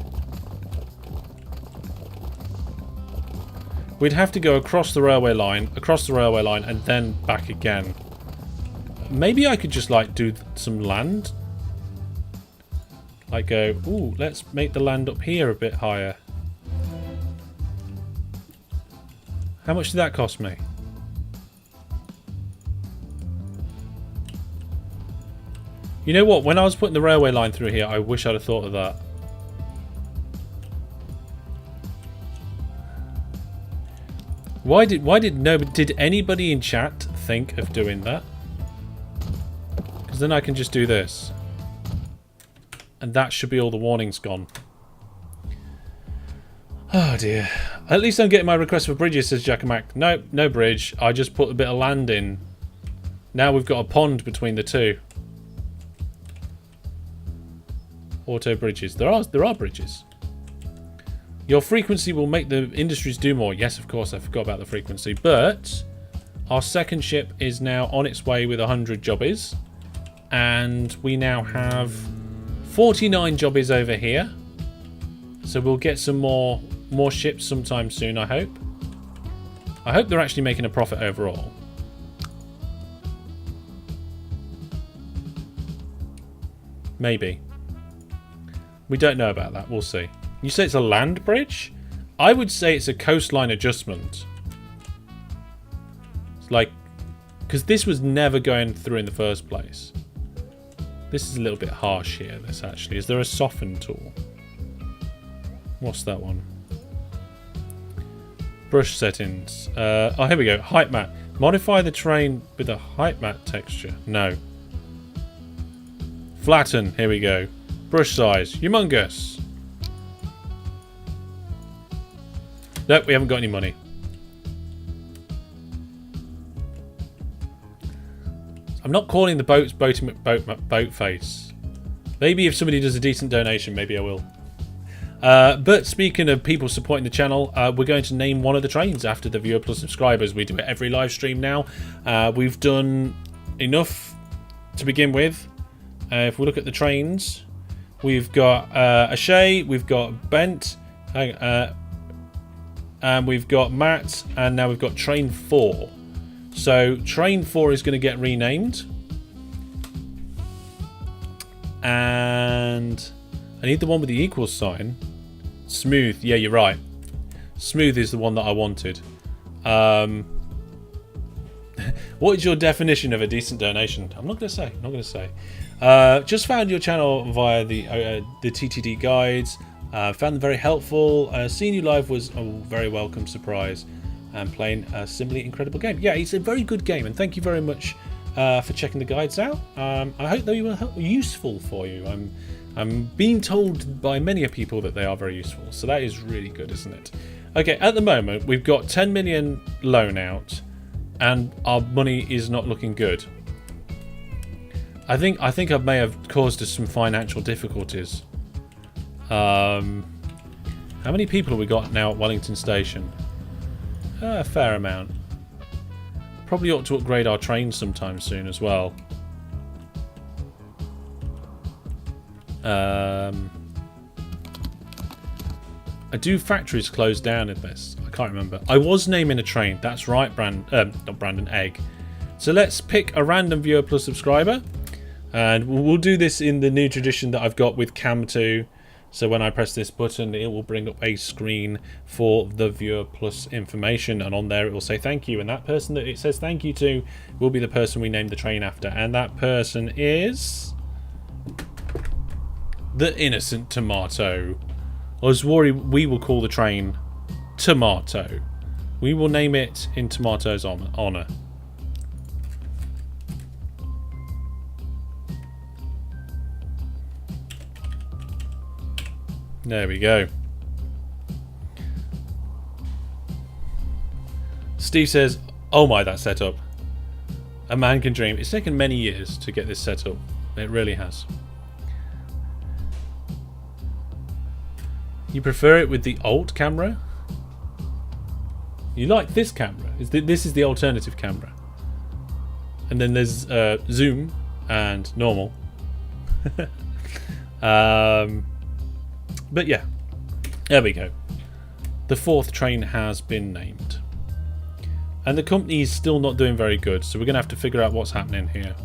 We'd have to go across the railway line, and then back again. Maybe I could just, like, do some land. Like go, ooh, let's make the land up here a bit higher. How much did that cost me? You know what? When I was putting the railway line through here, I wish I'd have thought of that. Did anybody in chat think of doing that? Because then I can just do this. And that should be all the warnings gone. Oh dear. At least I'm getting my request for bridges, says Jackamak. Nope, no bridge. I just put a bit of land in. Now we've got a pond between the two. Auto bridges. There are bridges. Your frequency will make the industries do more. Yes, of course, I forgot about the frequency. But our second ship is now on its way with 100 jobbies. And we now have 49 jobbies over here. So we'll get some more ships sometime soon, I hope. I hope they're actually making a profit overall. Maybe. We don't know about that. We'll see. You say it's a land bridge? I would say it's a coastline adjustment. It's like... Because this was never going through in the first place. This is a little bit harsh here, this actually. Is there a soften tool? What's that one? Brush settings. Oh, here we go. Height map. Modify the terrain with a height map texture. No. Flatten. Here we go. Brush size. Humongous. Nope, we haven't got any money. I'm not calling the boats boat face. Maybe if somebody does a decent donation, maybe I will. But speaking of people supporting the channel, we're going to name one of the trains after the viewer plus subscribers. We do it every live stream now. We've done enough to begin with. If we look at the trains, we've got Ashay, we've got Bent, and we've got Matt, and now we've got Train 4. So Train 4 is going to get renamed. And I need the one with the equals sign. Smooth. Yeah, you're right. Smooth is the one that I wanted. What is your definition of a decent donation? I'm not going to say. Just found your channel via the TTD guides. Found them very helpful. Seeing you live was a very welcome surprise. And playing a similarly incredible game. Yeah, it's a very good game, and thank you very much for checking the guides out. I hope they were useful for you. I'm being told by many people that they are very useful, so that is really good, isn't it? Okay, at the moment we've got 10 million loan out, and our money is not looking good. I think I may have caused us some financial difficulties. How many people have we got now at Wellington Station? A fair amount. Probably ought to upgrade our trains sometime soon as well. Do factories close down in this? I can't remember. I was naming a train. That's right, not Brandon, Egg. So let's pick a random viewer plus subscriber. And we'll do this in the new tradition that I've got with Cam 2. So when I press this button, it will bring up a screen for the viewer plus information, and on there it will say thank you, and that person that it says thank you to will be the person we named the train after, and that person is the Innocent Tomato. Or as we will call the train Tomato. We will name it in Tomato's honour. There we go. Steve says, oh my, that setup. A man can dream. It's taken many years to get this set up. It really has. You prefer it with the alt camera? You like this camera? This is the alternative camera. And then there's zoom and normal. But yeah, there we go. The fourth train has been named. And the company is still not doing very good, so we're going to have to figure out what's happening here.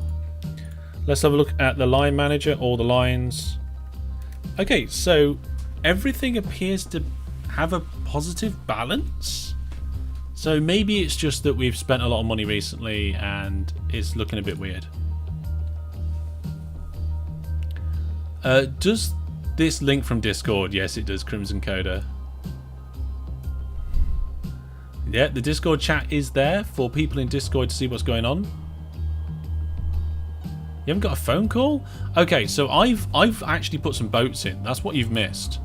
Let's have a look at the line manager, all the lines. Okay, so everything appears to have a positive balance. So maybe it's just that we've spent a lot of money recently and it's looking a bit weird. Does this link from Discord? Yes, it does, Crimson Coda. Yeah, the Discord chat is there for people in Discord to see what's going on. You haven't got a phone call? Okay, so I've actually put some boats in. That's what you've missed.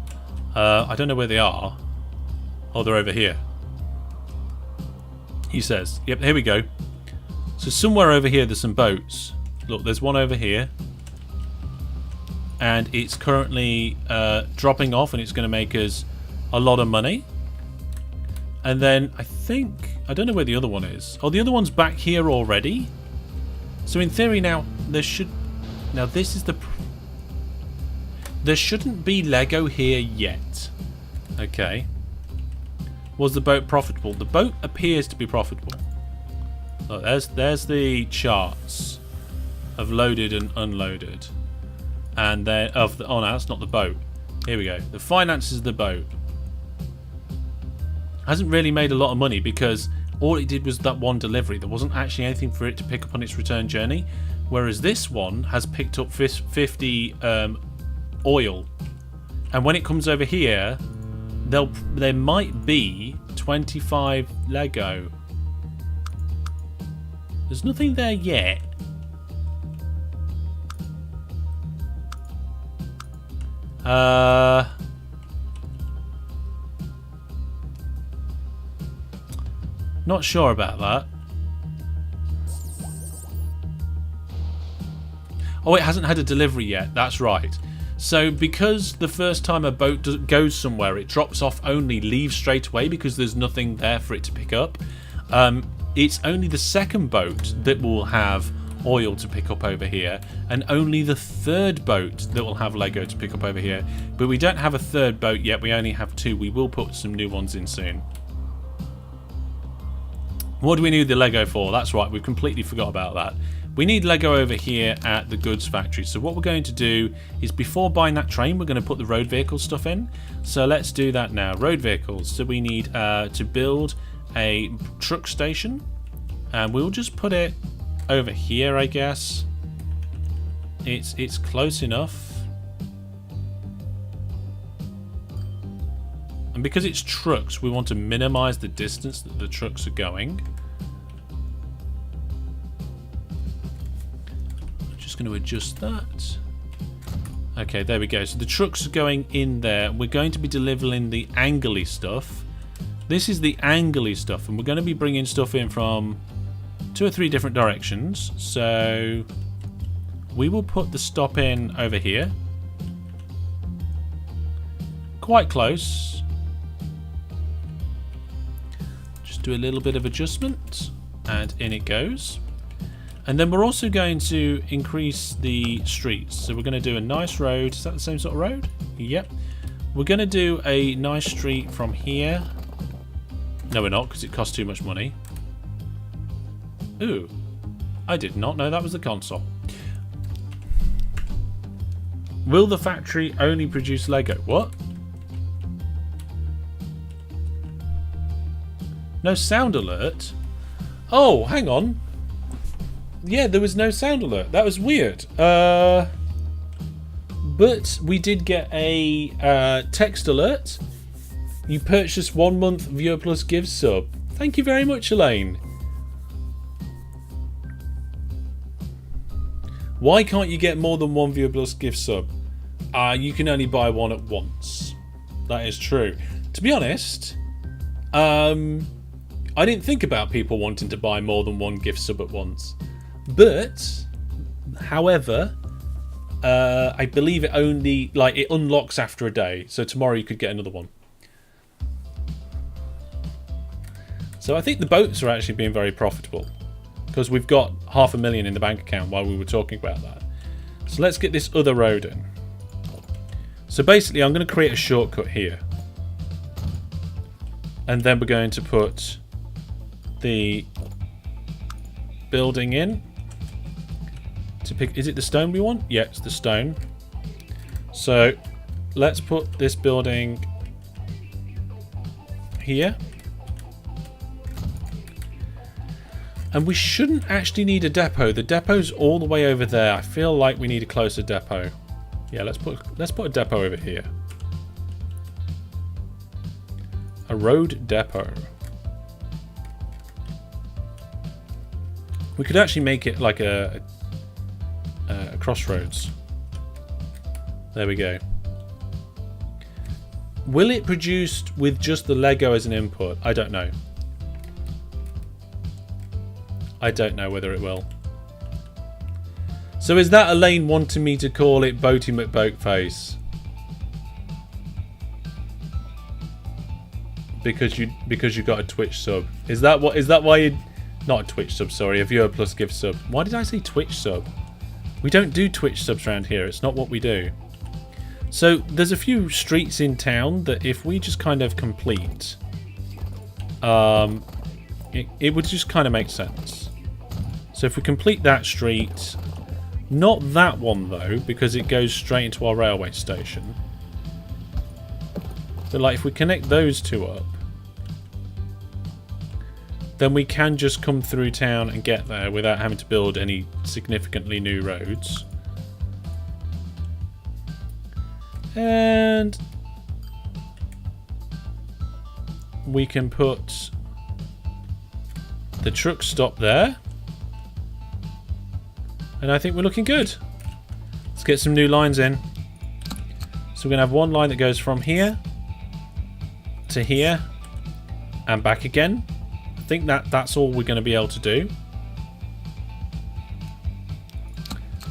I don't know where they are. Oh, they're over here. He says. Yep, here we go. So somewhere over here there's some boats. Look, there's one over here. And it's currently dropping off, and it's going to make us a lot of money. And then I don't know where the other one is. Oh, the other one's back here already. So in theory now there shouldn't be Leggo here yet. Okay. Was the boat profitable? The boat appears to be profitable. Look, there's the charts of loaded and unloaded. And then oh no, that's not the boat. Here we go. The finances of the boat hasn't really made a lot of money because all it did was that one delivery. There wasn't actually anything for it to pick up on its return journey. Whereas this one has picked up 50 oil, and when it comes over here, there might be 25 Leggo. There's nothing there yet. Not sure about that. Oh, it hasn't had a delivery yet. That's right. So because the first time a boat goes somewhere, it drops off only, leaves straight away because there's nothing there for it to pick up. It's only the second boat that will have oil to pick up over here, and only the third boat that will have Lego to pick up over here. But we don't have a third boat yet, we only have two. We will put some new ones in soon. What do we need the Lego for? That's right, we've completely forgot about that. We need Lego over here at the goods factory. So what we're going to do is, before buying that train, we're going to put the road vehicle stuff in. So let's do that now. Road vehicles. So we need to build a truck station, and we'll just put it over here, I guess. It's close enough. And because it's trucks, we want to minimize the distance that the trucks are going. Just going to adjust that. Okay, there we go. So the trucks are going in there. We're going to be delivering the angly stuff. This is the angly stuff, and we're going to be bringing stuff in from 2 or 3 different directions. So we will put the stop in over here. Quite close. Just do a little bit of adjustment, and in it goes. And then we're also going to increase the streets. So we're going to do a nice road. Is that the same sort of road? Yep. We're going to do a nice street from here. No, we're not, because it costs too much money. Ooh. I did not know that was the console. Will the factory only produce Lego? What? No sound alert? Oh, hang on. Yeah, there was no sound alert. That was weird. But we did get a text alert. You purchased 1 month Viewer Plus gift sub. Thank you very much, Elaine. Why can't you get more than 1 Viewer Plus gift sub? You can only buy one at once. That is true. To be honest, I didn't think about people wanting to buy more than 1 gift sub at once. But, however, I believe it only, it unlocks after a day. So tomorrow you could get another one. So I think the boats are actually being very profitable, because we've got $500,000 in the bank account while we were talking about that. So let's get this other road in. So basically I'm going to create a shortcut here. And then we're going to put the building in. To pick, is it the stone we want? Yeah, it's the stone. So let's put this building here. And we shouldn't actually need a depot. The depot's all the way over there. I feel like we need a closer depot. Yeah, let's put a depot over here. A road depot. We could actually make it like a crossroads. There we go. Will it produce with just the Lego as an input? I don't know. I don't know whether it will. So is that Elaine wanting me to call it Boaty McBoatface? Because you got a Twitch sub. Is that why you, not a Twitch sub, sorry, a Viewer Plus gift sub. Why did I say Twitch sub? We don't do Twitch subs around here. It's not what we do. So there's a few streets in town that if we just kind of complete, it would just kind of make sense. So if we complete that street, not that one though, because it goes straight into our railway station. But like if we connect those two up, then we can just come through town and get there without having to build any significantly new roads. And we can put the truck stop there. And I think we're looking good. Let's get some new lines in. So we're going to have one line that goes from here to here and back again. I think that's all we're going to be able to do.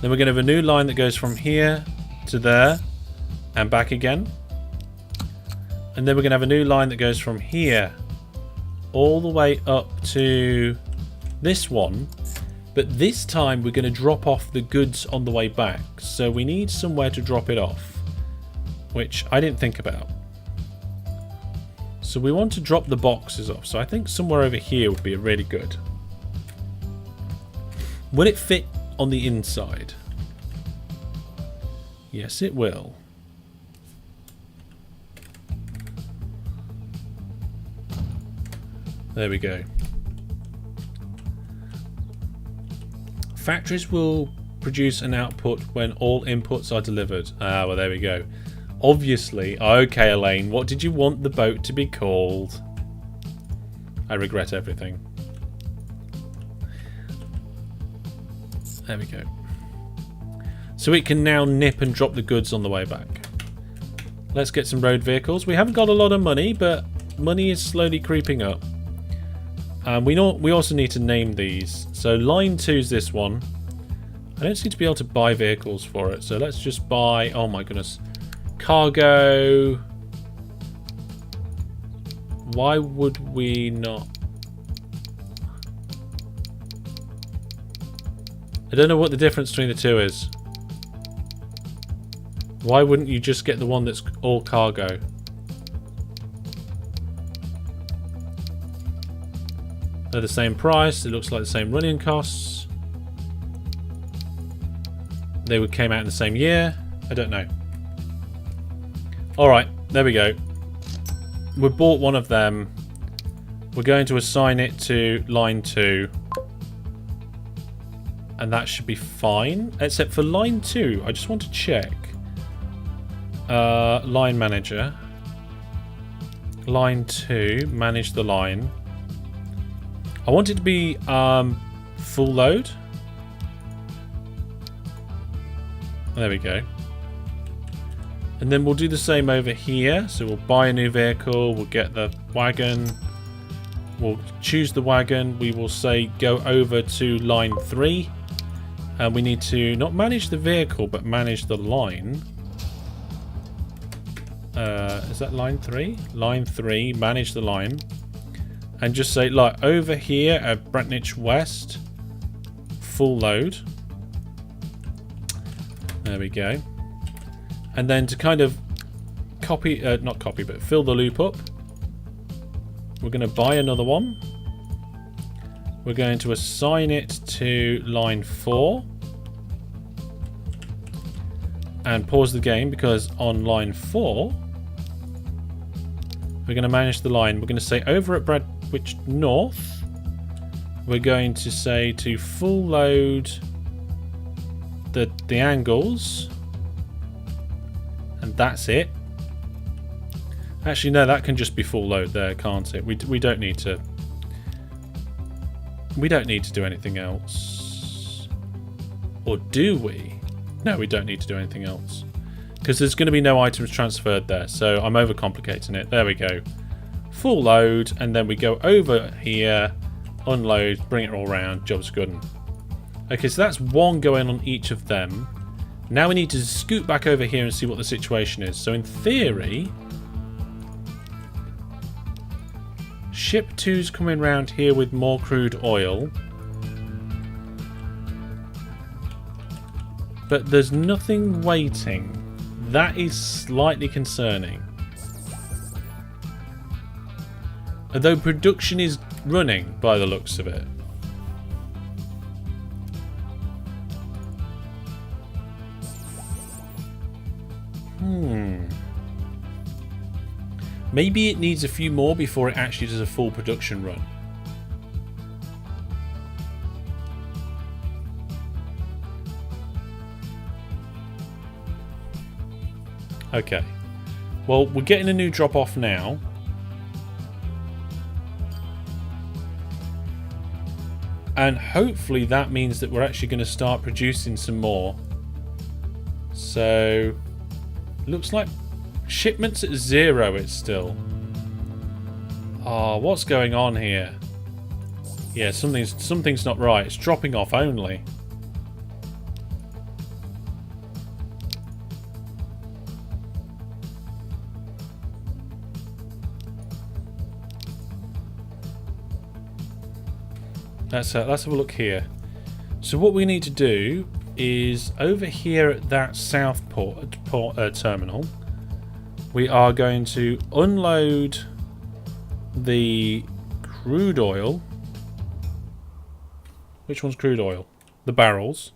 Then we're going to have a new line that goes from here to there. and back again. And then we're going to have a new line that goes from here all the way up to this one. But this time we're going to drop off the goods on the way back. So we need somewhere to drop it off, which I didn't think about. So we want to drop the boxes off. So I think somewhere over here would be really good. Will it fit on the inside? Yes, it will. There we go. Factories will produce an output when all inputs are delivered. Ah, well, there we go. Obviously. Okay, Elaine, what did you want the boat to be called? I regret everything. There we go. So it can now nip and drop the goods on the way back. Let's get some road vehicles. We haven't got a lot of money, but money is slowly creeping up. We also need to name these. So line 2 is this one. I don't seem to be able to buy vehicles for it. So let's just buy, oh my goodness, cargo. Why would we not? I don't know what the difference between the two is. Why wouldn't you just get the one that's all cargo? They're the same price. It looks like the same running costs. They came out in the same year. I don't know. Alright, there we go. We bought one of them. We're going to assign it to line 2. And that should be fine. Except for line 2, I just want to check. Line manager. Line 2, manage the line. I want it to be full load. There we go. And then we'll do the same over here. So we'll buy a new vehicle. We'll get the wagon. We'll choose the wagon. We will say go over to line 3. And we need to not manage the vehicle, but manage the line. Is that line 3? Line 3, manage the line. And just say, like, over here at Brentnich West, full load. There we go. And then to kind of copy, not copy, but fill the loop up, we're going to buy another one. We're going to assign it to line 4. And pause the game, because on line 4, we're going to manage the line. We're going to say over at Bradwich North, we're going to say to full load the angles. And that's it. Actually, no, that can just be full load there, can't it? We don't need to. We don't need to do anything else. Or do we? No, we don't need to do anything else. Because there's going to be no items transferred there. So I'm overcomplicating it. There we go. Full load. And then we go over here. Unload. Bring it all around. Job's good. Okay, so that's one going on each of them. Now we need to scoot back over here and see what the situation is. So in theory, ship 2's coming around here with more crude oil. But there's nothing waiting. That is slightly concerning. Although production is running by the looks of it. Maybe it needs a few more before it actually does a full production run. Okay. Well, we're getting a new drop off now. And hopefully that means that we're actually going to start producing some more. So, looks like shipments at 0 it's still. Oh, what's going on here? Yeah, something's not right. It's dropping off only. let's have a look here. So what we need to do is over here at that south terminal, we are going to unload the crude oil. Which one's crude oil? The barrels.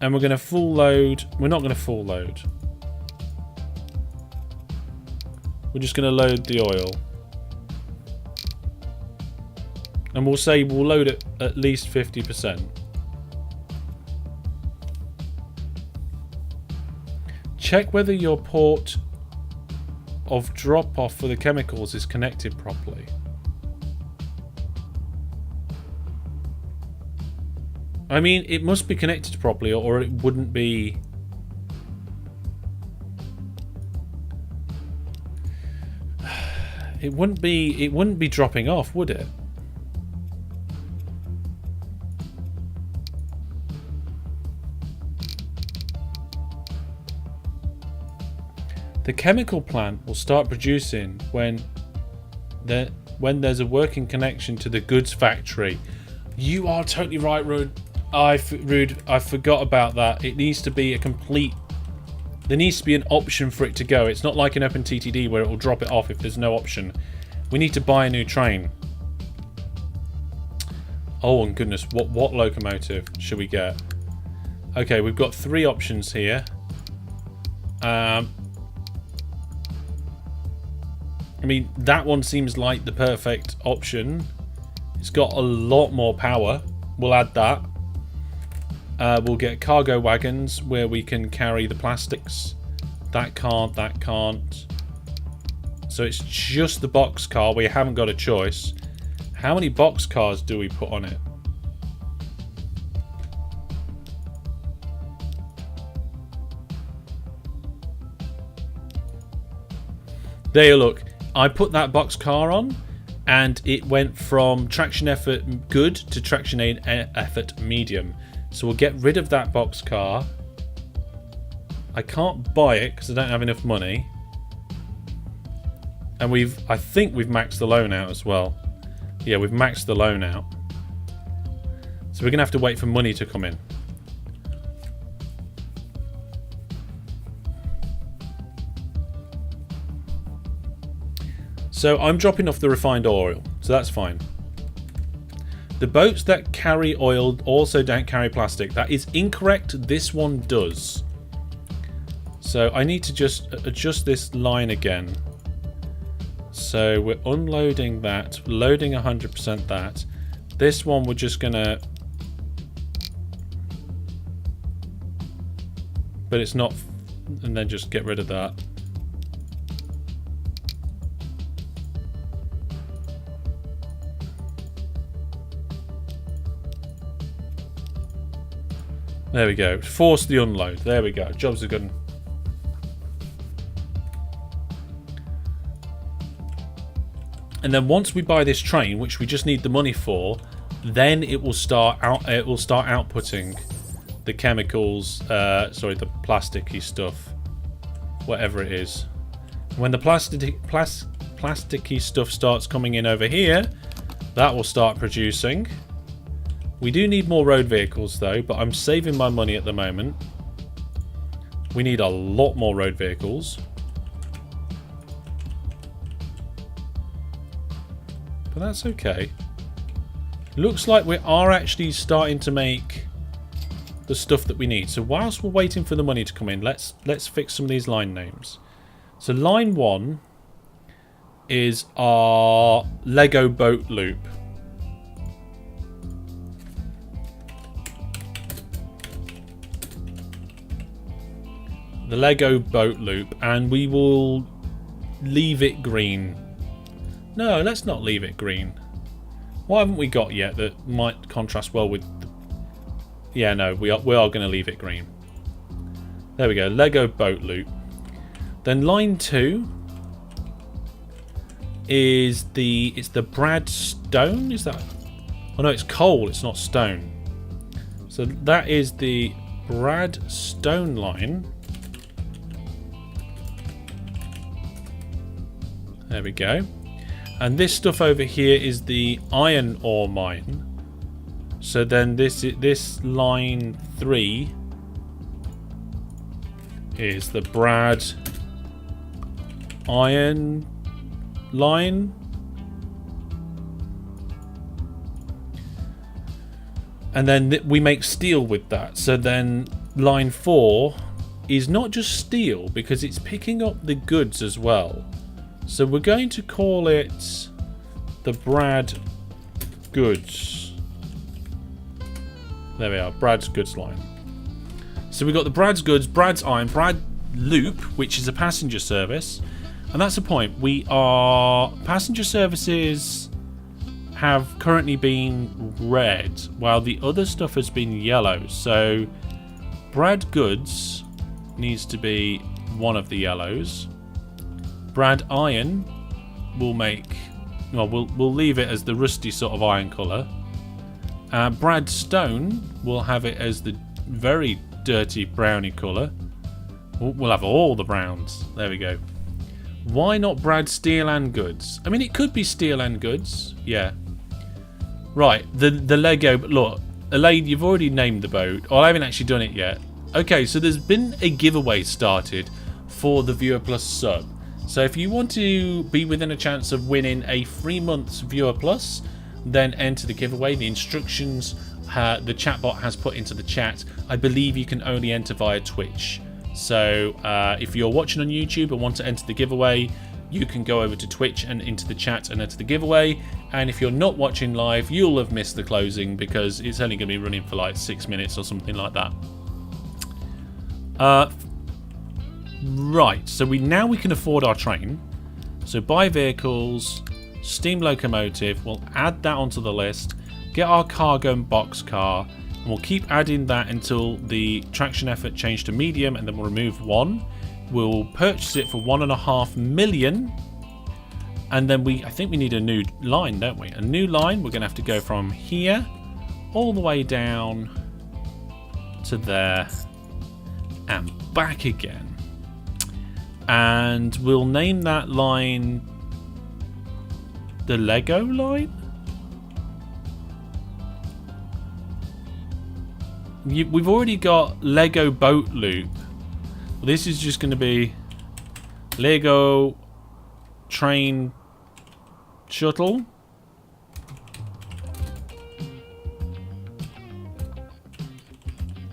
And we're going to full load. We're not going to full load. We're just going to load the oil. And we'll say we'll load it at least 50%. Check whether your port of drop-off for the chemicals is connected properly. I mean, it must be connected properly, or it wouldn't be. It wouldn't be dropping off, would it? The chemical plant will start producing when there's a working connection to the goods factory. You are totally right, Rude. I forgot about that. It needs to be a complete. There needs to be an option for it to go. It's not like an OpenTTD where it will drop it off if there's no option. We need to buy a new train. Oh, and goodness, what locomotive should we get? Okay, we've got 3 options here. I mean, that one seems like the perfect option. It's got a lot more power. We'll add that. We'll get cargo wagons where we can carry the plastics. That can't. So it's just the box car. We haven't got a choice. How many box cars do we put on it? There you look. I put that box car on, and it went from traction effort good to traction effort medium. So we'll get rid of that box car. I can't buy it because I don't have enough money. And I think we've maxed the loan out as well. Yeah, we've maxed the loan out. So we're going to have to wait for money to come in. So I'm dropping off the refined oil, so that's fine. The boats that carry oil also don't carry plastic. That is incorrect. This one does. So I need to just adjust this line again. So we're unloading that, loading 100% that. This one we're just gonna... But it's not... And then just get rid of that. There we go. Force the unload. There we go. Jobs are good. And then once we buy this train, which we just need the money for, then it will start outputting the chemicals. Sorry, the plasticky stuff, whatever it is. When the plasticky stuff starts coming in over here, that will start producing. We do need more road vehicles though, but I'm saving my money at the moment. We need a lot more road vehicles. But that's okay. Looks like we are actually starting to make the stuff that we need. So whilst we're waiting for the money to come in, let's fix some of these line names. So line 1 is our Leggo boat loop. The Leggo boat loop, and we will leave it green. No, let's not leave it green. What haven't we got yet that might contrast well with... Yeah, no, we are going to leave it green. There we go, Leggo boat loop. Then line 2 is it's the Brad stone, is that? Oh no, it's coal, it's not stone. So that is the Brad stone line. There we go. And this stuff over here is the iron ore mine. So then this line 3 is the Brad iron line. And then we make steel with that. So then line 4 is not just steel, because it's picking up the goods as well. So we're going to call it the Brad goods. There we are, Brad's goods line. So we've got the Brad's goods, Brad's iron, Brad Loop, which is a passenger service. And that's the point. Passenger services have currently been red, while the other stuff has been yellow. So Brad goods needs to be one of the yellows. Brad iron will make, well, we'll leave it as the rusty sort of iron colour. Brad stone will have it as the very dirty browny colour. We'll have all the browns. There we go. Why not Brad steel and goods? I mean, it could be steel and goods. Yeah. Right. The Leggo. Look, Elaine, you've already named the boat. Oh, I haven't actually done it yet. Okay, so there's been a giveaway started for the Viewer Plus sub. So if you want to be within a chance of winning a 3 months Viewer Plus, then enter the giveaway. The instructions the chatbot has put into the chat. I believe you can only enter via Twitch. So if you're watching on YouTube and want to enter the giveaway, you can go over to Twitch and into the chat and enter the giveaway. And if you're not watching live, you'll have missed the closing, because it's only going to be running for like 6 minutes or something like that. Right, so we can afford our train. So buy vehicles, steam locomotive, we'll add that onto the list. Get our cargo and box car, and we'll keep adding that until the traction effort change to medium, and then we'll remove 1. We'll purchase it for 1.5 million, and then I think we need a new line, don't we? A new line. We're going to have to go from here all the way down to there and back again. And we'll name that line the Leggo line. We've already got Leggo boat loop. Well, this is just going to be Leggo train shuttle.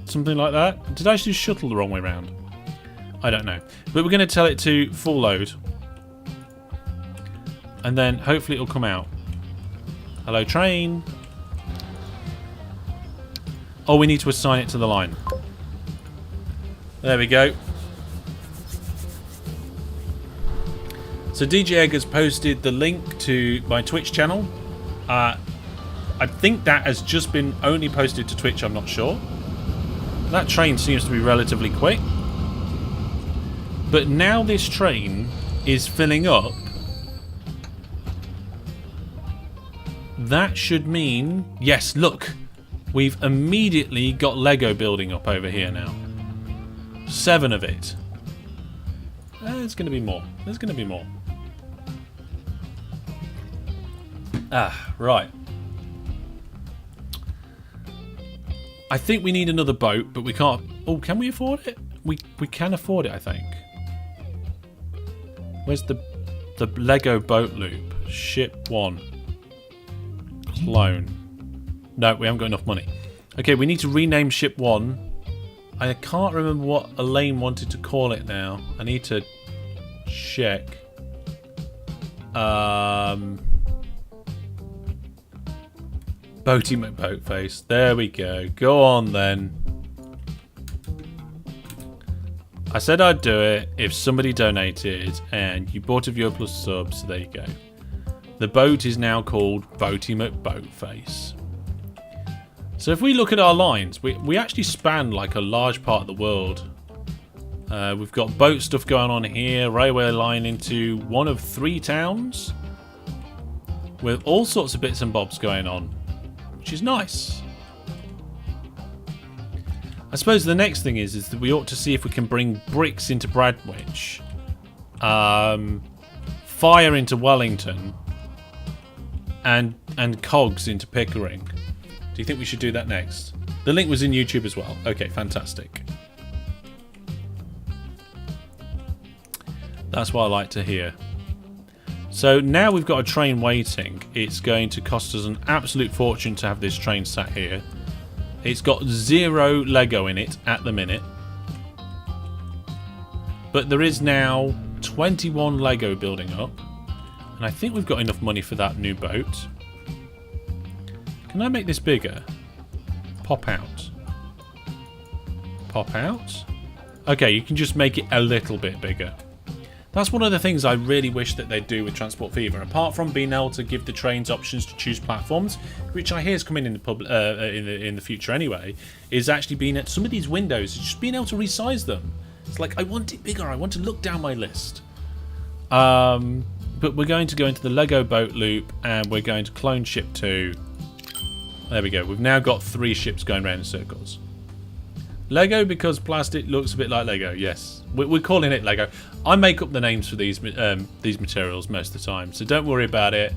Something like that. Did I do shuttle the wrong way around? I don't know. But we're going to tell it to full load. And then hopefully it'll come out. Hello, train. Oh, we need to assign it to the line. There we go. So DJ Egg has posted the link to my Twitch channel. I think that has just been only posted to Twitch, I'm not sure. That train seems to be relatively quick. But now this train is filling up. That should mean... Yes, look. We've immediately got Leggo building up over here now. 7 of it. There's going to be more. There's going to be more. Ah, right. I think we need another boat, but we can't... Oh, can we afford it? We can afford it, I think. Where's the Leggo boat loop? Ship 1. Clone. No, we haven't got enough money. Okay, we need to rename ship 1. I can't remember what Elaine wanted to call it now. I need to check. Boaty McBoatface. There we go. Go on then. I said I'd do it if somebody donated and you bought a Viewer Plus sub, so there you go. The boat is now called Boaty McBoatface. So if we look at our lines, we actually span like a large part of the world. We've got boat stuff going on here, railway line into one of 3 towns with all sorts of bits and bobs going on, which is nice. I suppose the next thing is that we ought to see if we can bring bricks into Bradwich, fire into Wellington, and cogs into Pickering. Do you think we should do that next? The link was in YouTube as well. Okay, fantastic. That's what I like to hear. So now we've got a train waiting. It's going to cost us an absolute fortune to have this train sat here. It's got 0 Lego in it at the minute. But there is now 21 Lego building up. And I think we've got enough money for that new boat. Can I make this bigger? Pop out. Pop out? Okay, you can just make it a little bit bigger. That's one of the things I really wish that they'd do with Transport Fever. Apart from being able to give the trains options to choose platforms, which I hear is coming in the future anyway, is actually being at some of these windows, just being able to resize them. It's like, I want it bigger. I want to look down my list. But we're going to go into the Lego boat loop, and we're going to clone ship 2. There we go. We've now got 3 ships going around in circles. Lego because plastic looks a bit like Lego. Yes, we're calling it Lego. I make up the names for these materials most of the time, so don't worry about it.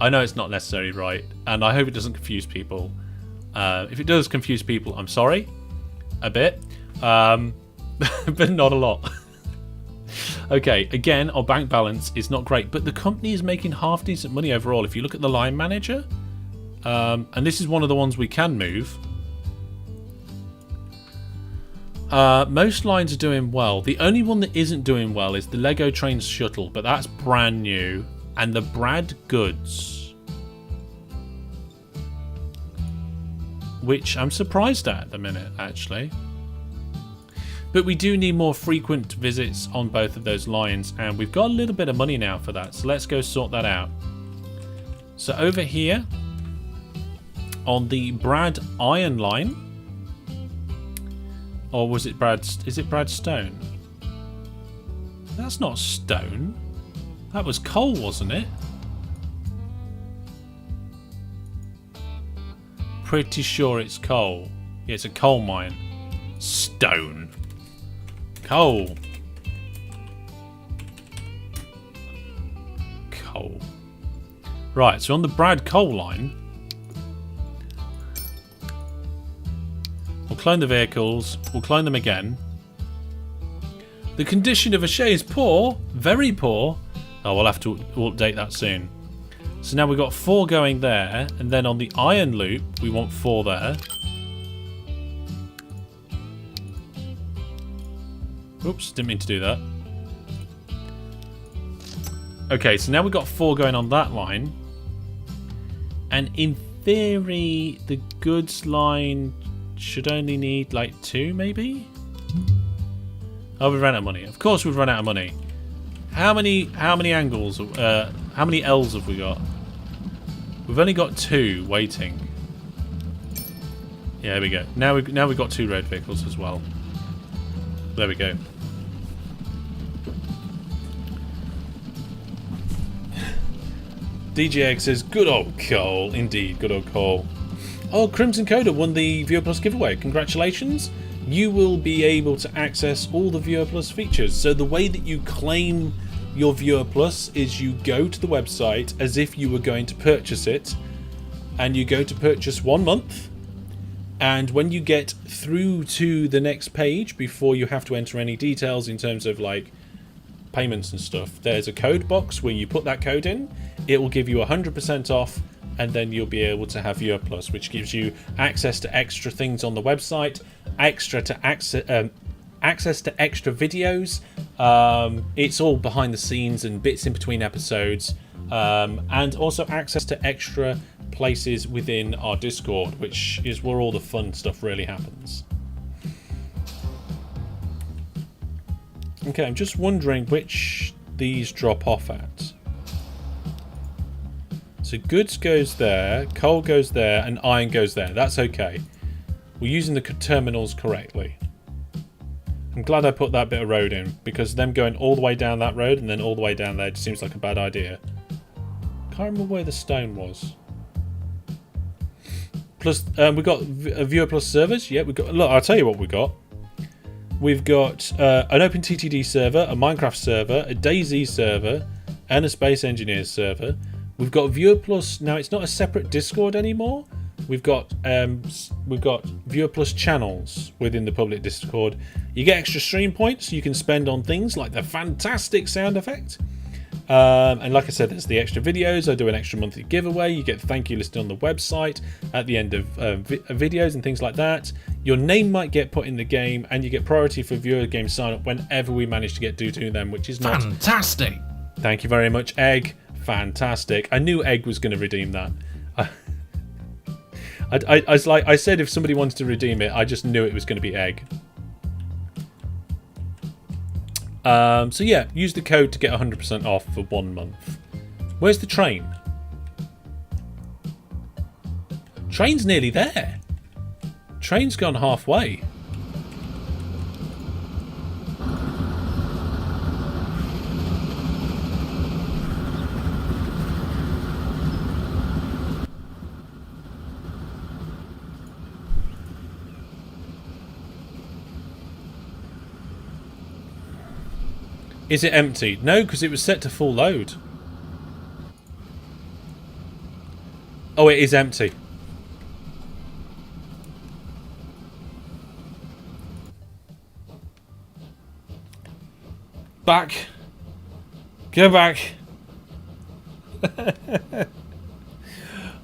I know it's not necessarily right, and I hope it doesn't confuse people. If it does confuse people, I'm sorry, a bit, but not a lot. Okay, again, our bank balance is not great, but the company is making half decent money overall. If you look at the line manager, and this is one of the ones we can move. Most lines are doing well. The only one that isn't doing well is the Lego Train Shuttle, but that's brand new. And the Brad Goods, which I'm surprised at the minute, actually. But we do need more frequent visits on both of those lines, and we've got a little bit of money now for that, so let's go sort that out. So over here, on the Brad Iron line, or was it Brad? Is it Brad Stone? That's not stone. That was coal, wasn't it? Pretty sure it's coal. Yeah, it's a coal mine. Stone. Coal. Coal. Right, so on the Brad coal line, we'll clone the vehicles. We'll clone them again. The condition of a shay is poor. Very poor. Oh, we'll have to update that soon. So now we've got 4 going there. And then on the iron loop, we want 4 there. Oops, didn't mean to do that. Okay, so now we've got 4 going on that line. And in theory, the goods line should only need like 2, maybe? Oh, we've run out of money. Of course we've run out of money. How many angles, how many L's have we got? We've only got 2 waiting. Yeah, there we go. Now we've got 2 road vehicles as well. There we go. DJX says, good old coal. Indeed, good old coal. Oh, Crimson Coda won the Viewer Plus giveaway. Congratulations. You will be able to access all the Viewer Plus features. So the way that you claim your Viewer Plus is you go to the website as if you were going to purchase it, and you go to purchase 1 month, and when you get through to the next page before you have to enter any details in terms of like payments and stuff, there's a code box where you put that code in. It will give you 100% off, and then you'll be able to have Viewer Plus, which gives you access to extra things on the website, access to extra videos. It's all behind the scenes and bits in between episodes, and also access to extra places within our Discord, which is where all the fun stuff really happens. Okay, I'm just wondering which these drop off at. So goods goes there, coal goes there, and iron goes there. That's okay. We're using the terminals correctly. I'm glad I put that bit of road in, because them going all the way down that road and then all the way down there just seems like a bad idea. Can't remember where the stone was. Plus, we've got a Viewer Plus servers. Yeah, we've got. Look, I'll tell you what we got. We've got an OpenTTD server, a Minecraft server, a DayZ server, and a Space Engineers server. We've got Viewer Plus. Now, it's not a separate Discord anymore. We've got Viewer Plus channels within the public Discord. You get extra stream points you can spend on things like the fantastic sound effect. And like I said, there's the extra videos. I do an extra monthly giveaway. You get the thank you listed on the website at the end of videos and things like that. Your name might get put in the game, and you get priority for viewer game sign up whenever we manage to get due to them, which is not fantastic. Thank you very much, Egg. Fantastic. I knew Egg was going to redeem that. I said if somebody wanted to redeem it, I just knew it was going to be Egg. So yeah, use the code to get 100% off for 1 month. Where's the train? Train's nearly there. Train's gone halfway. Is it empty? No, because it was set to full load. Oh, it is empty. Back. Go back.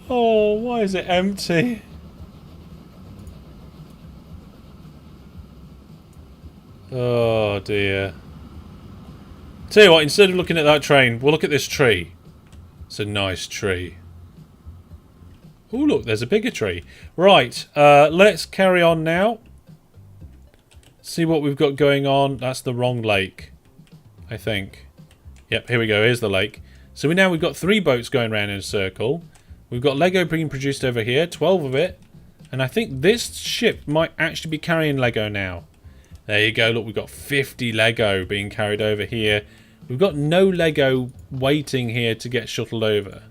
Oh, why is it empty? Oh, dear. Tell you what, instead of looking at that train, we'll look at this tree. It's a nice tree. Oh, look, there's a bigger tree. Right, let's carry on now. See what we've got going on. That's the wrong lake, I think. Yep, here we go. Here's the lake. So we've got 3 boats going around in a circle. We've got Lego being produced over here, 12 of it. And I think this ship might actually be carrying Lego now. There you go. Look, we've got 50 Lego being carried over here. We've got no Lego waiting here to get shuttled over.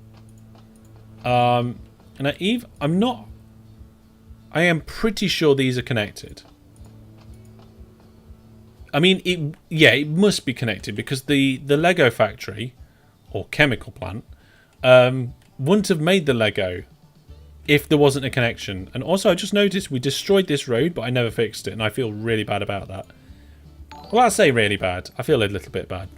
And I am pretty sure these are connected. I mean, it must be connected because the Lego factory or chemical plant wouldn't have made the Lego if there wasn't a connection. And also, I just noticed we destroyed this road, but I never fixed it, and I feel really bad about that. Well, I say really bad. I feel a little bit bad.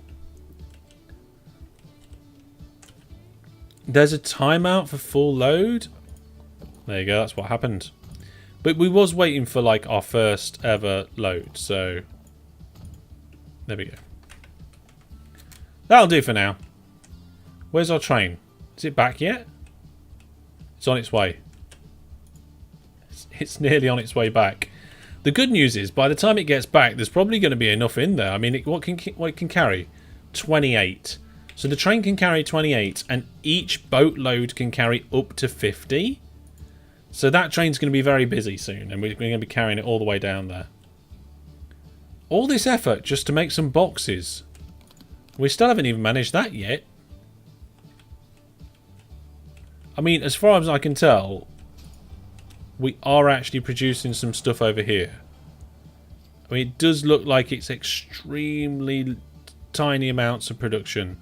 There's a timeout for full load. There you go. That's what happened. But we was waiting for like our first ever load, so there we go. That'll do for now. Where's our train? Is it back yet? It's on its way. It's nearly on its way back. The good news is, by the time it gets back, there's probably going to be enough in there. I mean, what it can carry? 28. So the train can carry 28, and each boatload can carry up to 50. So that train's going to be very busy soon, and we're going to be carrying it all the way down there. All this effort just to make some boxes. We still haven't even managed that yet. I mean, as far as I can tell, we are actually producing some stuff over here. I mean, it does look like it's extremely tiny amounts of production.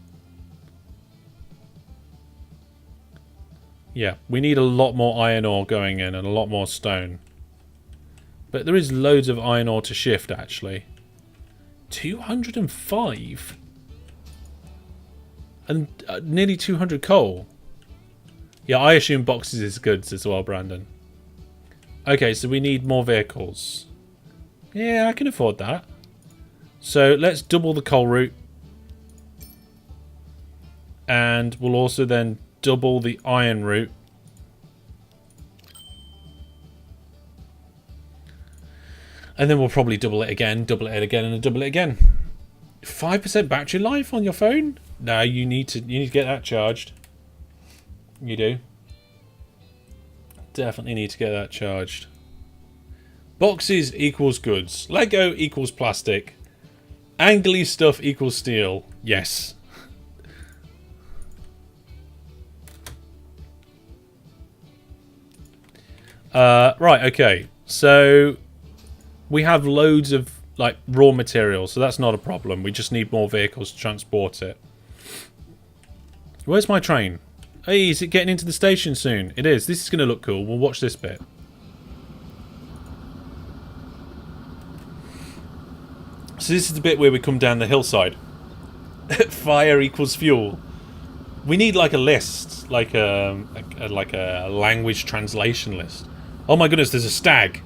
Yeah, we need a lot more iron ore going in and a lot more stone. But there is loads of iron ore to shift, actually. 205? And nearly 200 coal. Yeah, I assume boxes is goods as well, Brandon. Okay, so we need more vehicles. Yeah, I can afford that. So let's double the coal route. And we'll also then double the iron route. And then we'll probably double it again, and double it again. 5% battery life on your phone? No, you need to get that charged. You do. Definitely need to get that charged. Boxes equals goods. Lego equals plastic. Angly stuff equals steel. Yes. Right, okay. So we have loads of like raw materials, so that's not a problem. We just need more vehicles to transport it. Where's my train? Hey, is it getting into the station soon? It is. This is going to look cool. We'll watch this bit. So this is the bit where we come down the hillside. Fire equals fuel. We need like a list, like a language translation list. Oh my goodness, there's a stag.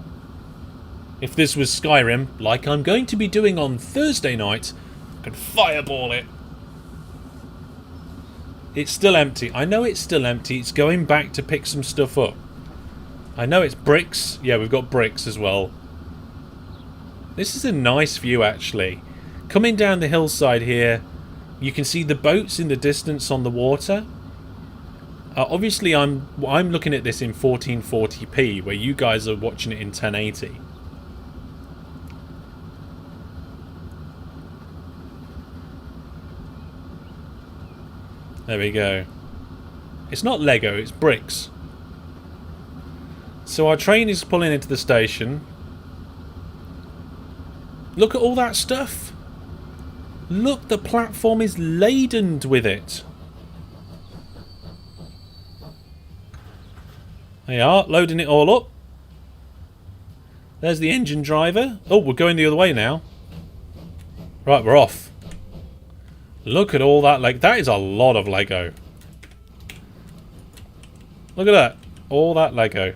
If this was Skyrim, like I'm going to be doing on Thursday night, I could fireball it. It's still empty. I know it's still empty. It's going back to pick some stuff up. I know it's bricks. Yeah, we've got bricks as well. This is a nice view, actually. Coming down the hillside here, you can see the boats in the distance on the water. Obviously, I'm looking at this in 1440p, where you guys are watching it in 1080. There we go. It's not Lego, it's bricks. So our train is pulling into the station. Look at all that stuff. Look, the platform is laden with it. They are, loading it all up. There's the engine driver. Oh, we're going the other way now. Right, we're off. Look at all that, like, that is a lot of Lego. Look at that. All that Lego.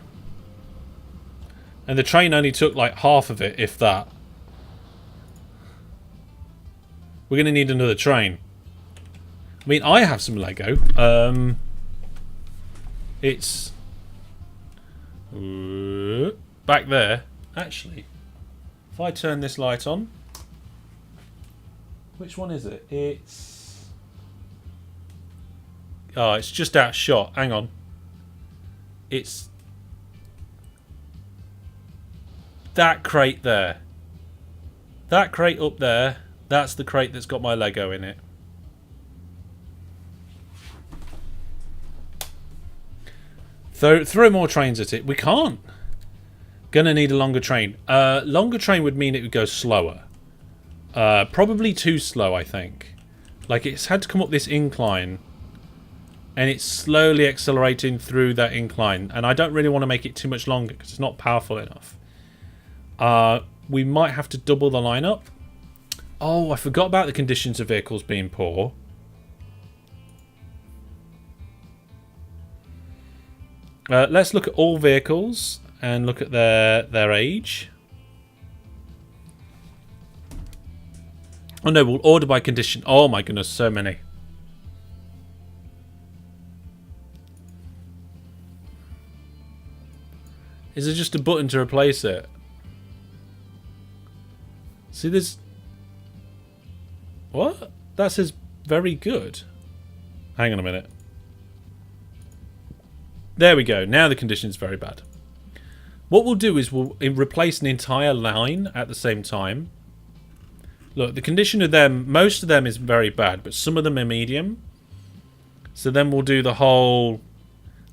And the train only took like half of it, if that. We're going to need another train. I mean, I have some Lego. It's back there. Actually, if I turn this light on. Which one is it? It's... Oh, it's just out of shot. Hang on. It's... that crate there. That crate up there. That's the crate that's got my Lego in it. Throw more trains at it. We can't. Gonna need a longer train. Longer train would mean it would go slower. Probably too slow, I think. Like, it's had to come up this incline. And it's slowly accelerating through that incline. And I don't really want to make it too much longer because it's not powerful enough. We might have to double the lineup. Oh, I forgot about the conditions of vehicles being poor. Let's look at all vehicles and look at their age. Oh no, we'll order by condition. Oh my goodness, so many. Is there just a button to replace it? See, there's... What? That says very good. Hang on a minute. There we go. Now the condition's very bad. What we'll do is we'll replace an entire line at the same time. Look, the condition of them, most of them is very bad, but some of them are medium. So then we'll do the whole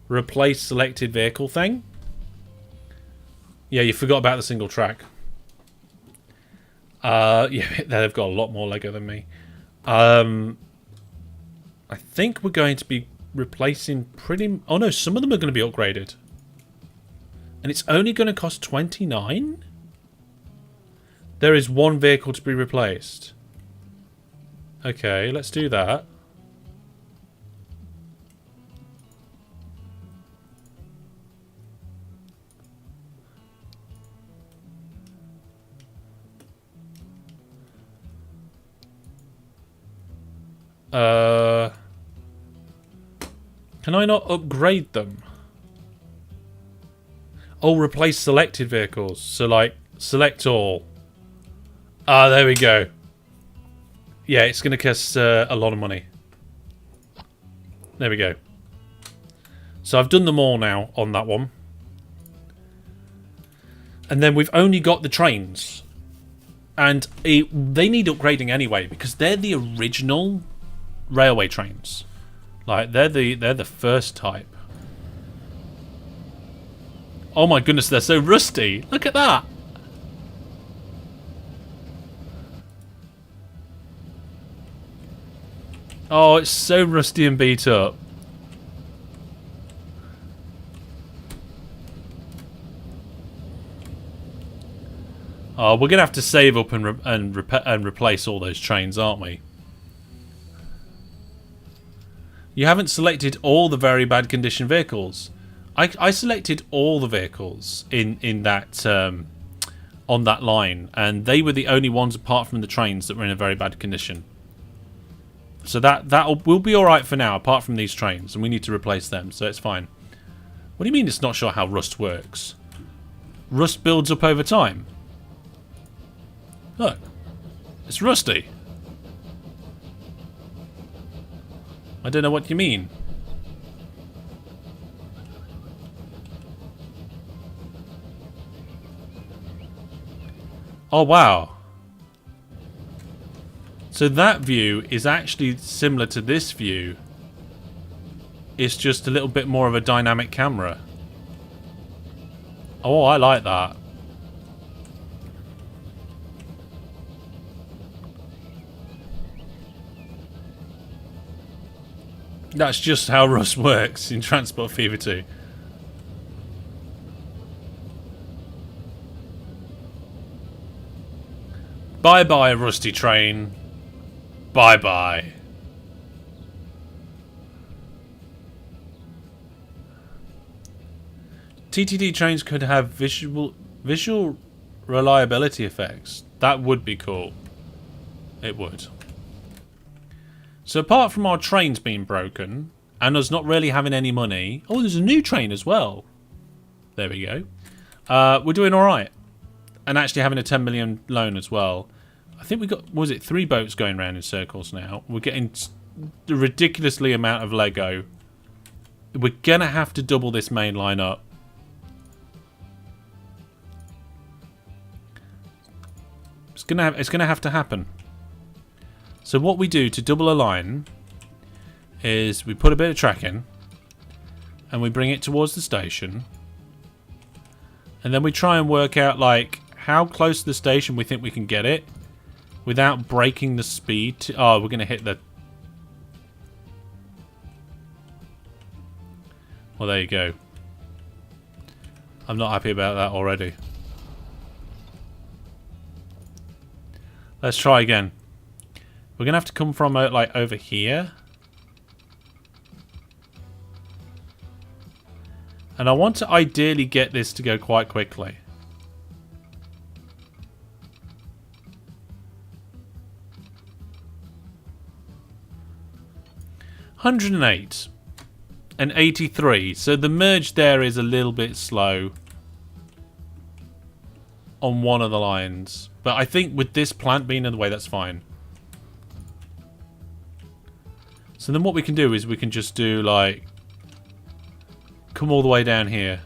replace selected vehicle thing. Yeah, you forgot about the single track. Yeah, they've got a lot more Lego than me. I think we're going to be replacing pretty... Oh no, some of them are going to be upgraded. And it's only going to cost 29? There is one vehicle to be replaced. Okay, let's do that. Can I not upgrade them? Oh, replace selected vehicles. So, like, select all. Ah, there we go. Yeah, it's going to cost a lot of money. There we go. So I've done them all now on that one. And then we've only got the trains. And they need upgrading anyway, because they're the original railway trains. Like, they're the first type. Oh my goodness, they're so rusty. Look at that. Oh, it's so rusty and beat up. Oh, we're going to have to save up and replace all those trains, aren't we? You haven't selected all the very bad condition vehicles. I selected all the vehicles in that on that line, and they were the only ones apart from the trains that were in a very bad condition. So we'll be all right for now, apart from these trains, and we need to replace them, so it's fine. What do you mean it's not sure how Rust works? Rust builds up over time. Look, it's rusty. I don't know what you mean. Oh, wow. So that view is actually similar to this view. It's just a little bit more of a dynamic camera. Oh, I like that. That's just how Rust works in Transport Fever 2. Bye-bye, rusty train. Bye-bye. TTD trains could have visual reliability effects. That would be cool. It would. So apart from our trains being broken and us not really having any money... Oh, there's a new train as well. There we go. We're doing all right. And actually having a 10 million loan as well. I think we got, what was it, 3 boats going around in circles now. We're getting a ridiculously amount of Leggo. We're going to have to double this main line up. It's gonna have to happen. So what we do to double a line is we put a bit of track in and we bring it towards the station, and then we try and work out like how close to the station we think we can get it without breaking the speed. Oh, we're gonna hit the... Well, there you go. I'm not happy about that already. Let's try again. We're gonna have to come from like over here, and I want to ideally get this to go quite quickly. $108 and 83. So the merge there is a little bit slow on one of the lines. But I think with this plant being in the way, that's fine. So then what we can do is we can just do like... Come all the way down here.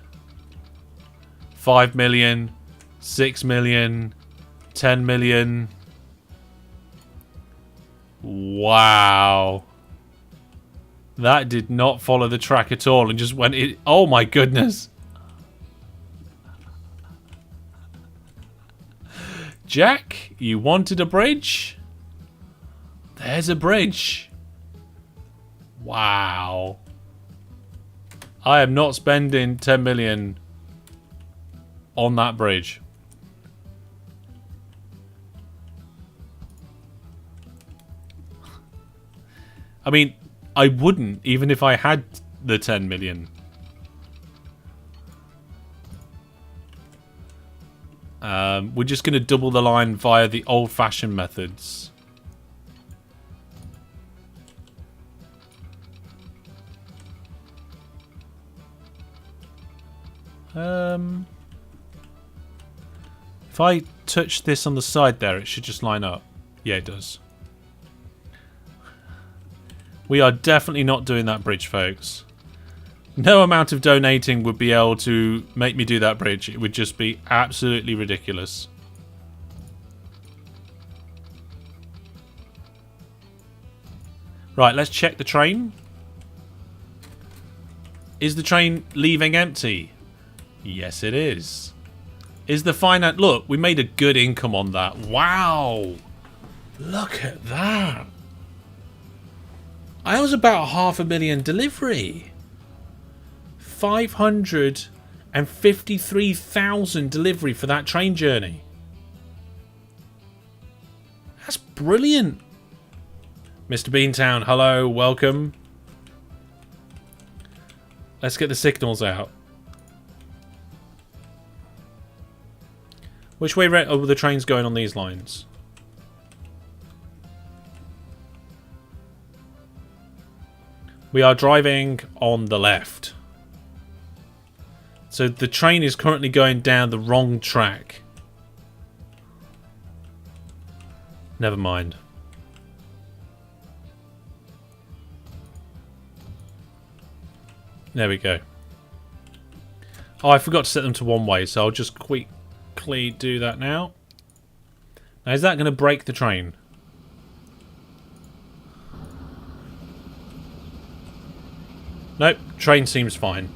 5 million. 6 million. 10 million. Wow. That did not follow the track at all and just went... Oh my goodness. Jack, you wanted a bridge? There's a bridge. Wow. I am not spending 10 million on that bridge. I mean, I wouldn't even if I had the 10 million. We're just going to double the line via the old-fashioned methods. If I touch this on the side there, it should just line up. Yeah, it does. We are definitely not doing that bridge, folks. No amount of donating would be able to make me do that bridge. It would just be absolutely ridiculous. Right, let's check the train. Is the train leaving empty? Yes, it is. Is the finance... Look, we made a good income on that. Wow. Look at that. I was about 500,000 delivery. 553,000 delivery for that train journey. brilliant. Mr. Beantown, hello, welcome. Let's get the signals out. Which way are the trains going on these lines? We are driving on the left. So the train is currently going down the wrong track. Never mind. There we go. Oh, I forgot to set them to one way, so I'll just quickly do that now. Now, is that going to break the train? Nope, train seems fine.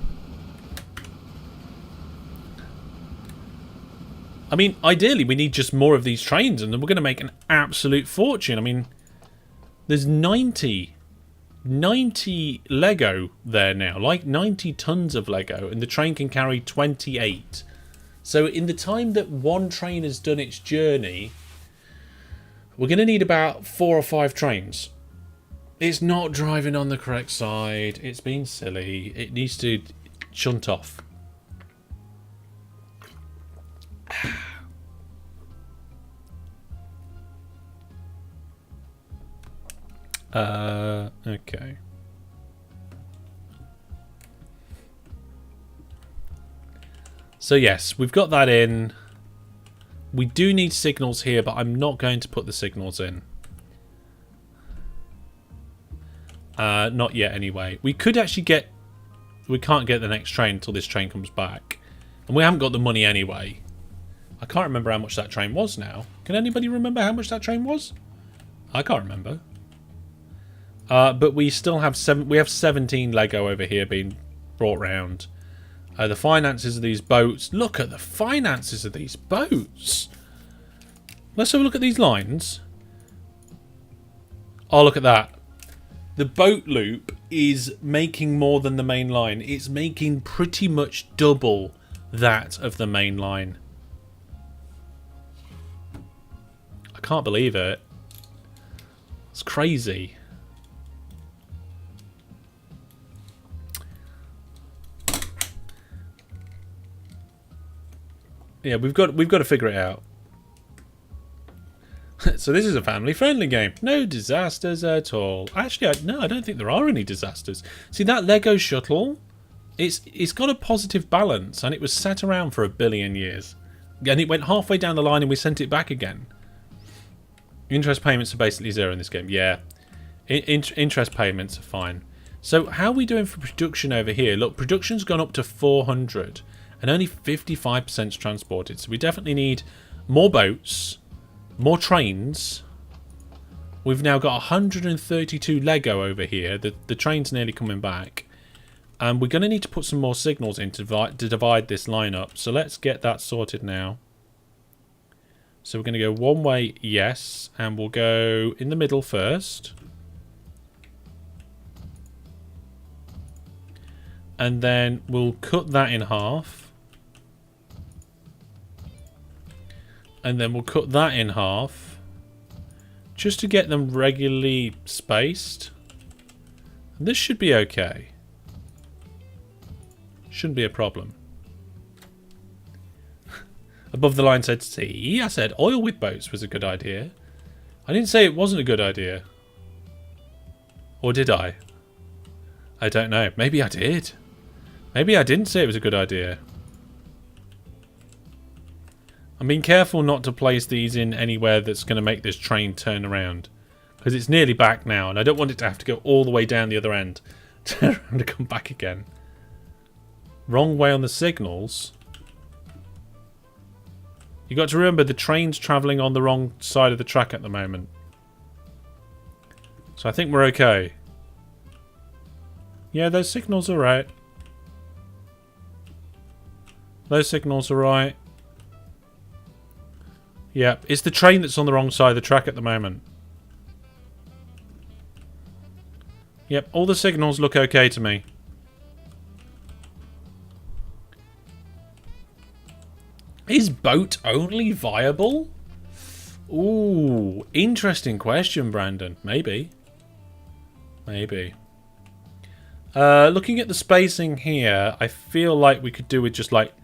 I mean, ideally, we need just more of these trains, and then we're going to make an absolute fortune. I mean, there's 90 Lego there now, like 90 tons of Lego, and the train can carry 28. So in the time that one train has done its journey, we're going to need about 4 or 5 trains. It's not driving on the correct side. It's being silly. It needs to shunt off. Okay. So yes, we've got that in. We do need signals here, but I'm not going to put the signals in. Not yet anyway. We could actually get... We can't get the next train until this train comes back. And we haven't got the money anyway. I can't remember how much that train was now. Can anybody remember how much that train was? I can't remember. But we still have 17 Lego over here being brought round. The finances of these boats. Look at the finances of these boats. Let's have a look at these lines. Oh, look at that. The boat loop is making more than the main line. It's making pretty much double that of the main line. I can't believe it. It's crazy. Yeah, we've got to figure it out. So this is a family-friendly game. No disasters at all. Actually, no, I don't think there are any disasters. See, that Lego shuttle, it's got a positive balance, and it was sat around for 1 billion years. And it went halfway down the line, and we sent it back again. Interest payments are basically 0 in this game. Yeah, interest payments are fine. So how are we doing for production over here? Look, production's gone up to 400, and only 55% is transported. So we definitely need more boats. More trains. We've now got 132 Lego over here. The train's nearly coming back. And we're going to need to put some more signals in to divide this line up. So let's get that sorted now. So we're going to go one way, yes. And we'll go in the middle first. And then we'll cut that in half. And then we'll cut that in half. Just to get them regularly spaced. And this should be okay. Shouldn't be a problem. Above the line said, see, I said oil with boats was a good idea. I didn't say it wasn't a good idea. Or did I? I don't know. Maybe I did. Maybe I didn't say it was a good idea. I'm being careful not to place these in anywhere that's going to make this train turn around. Because it's nearly back now, and I don't want it to have to go all the way down the other end. Turn around to come back again. Wrong way on the signals. You got to remember the train's travelling on the wrong side of the track at the moment. So I think we're okay. Yeah, those signals are right. Those signals are right. Yeah, it's the train that's on the wrong side of the track at the moment. Yep, all the signals look okay to me. Is boat only viable? Ooh, interesting question, Brandon. Maybe. Maybe. Looking at the spacing here, I feel like we could do with just like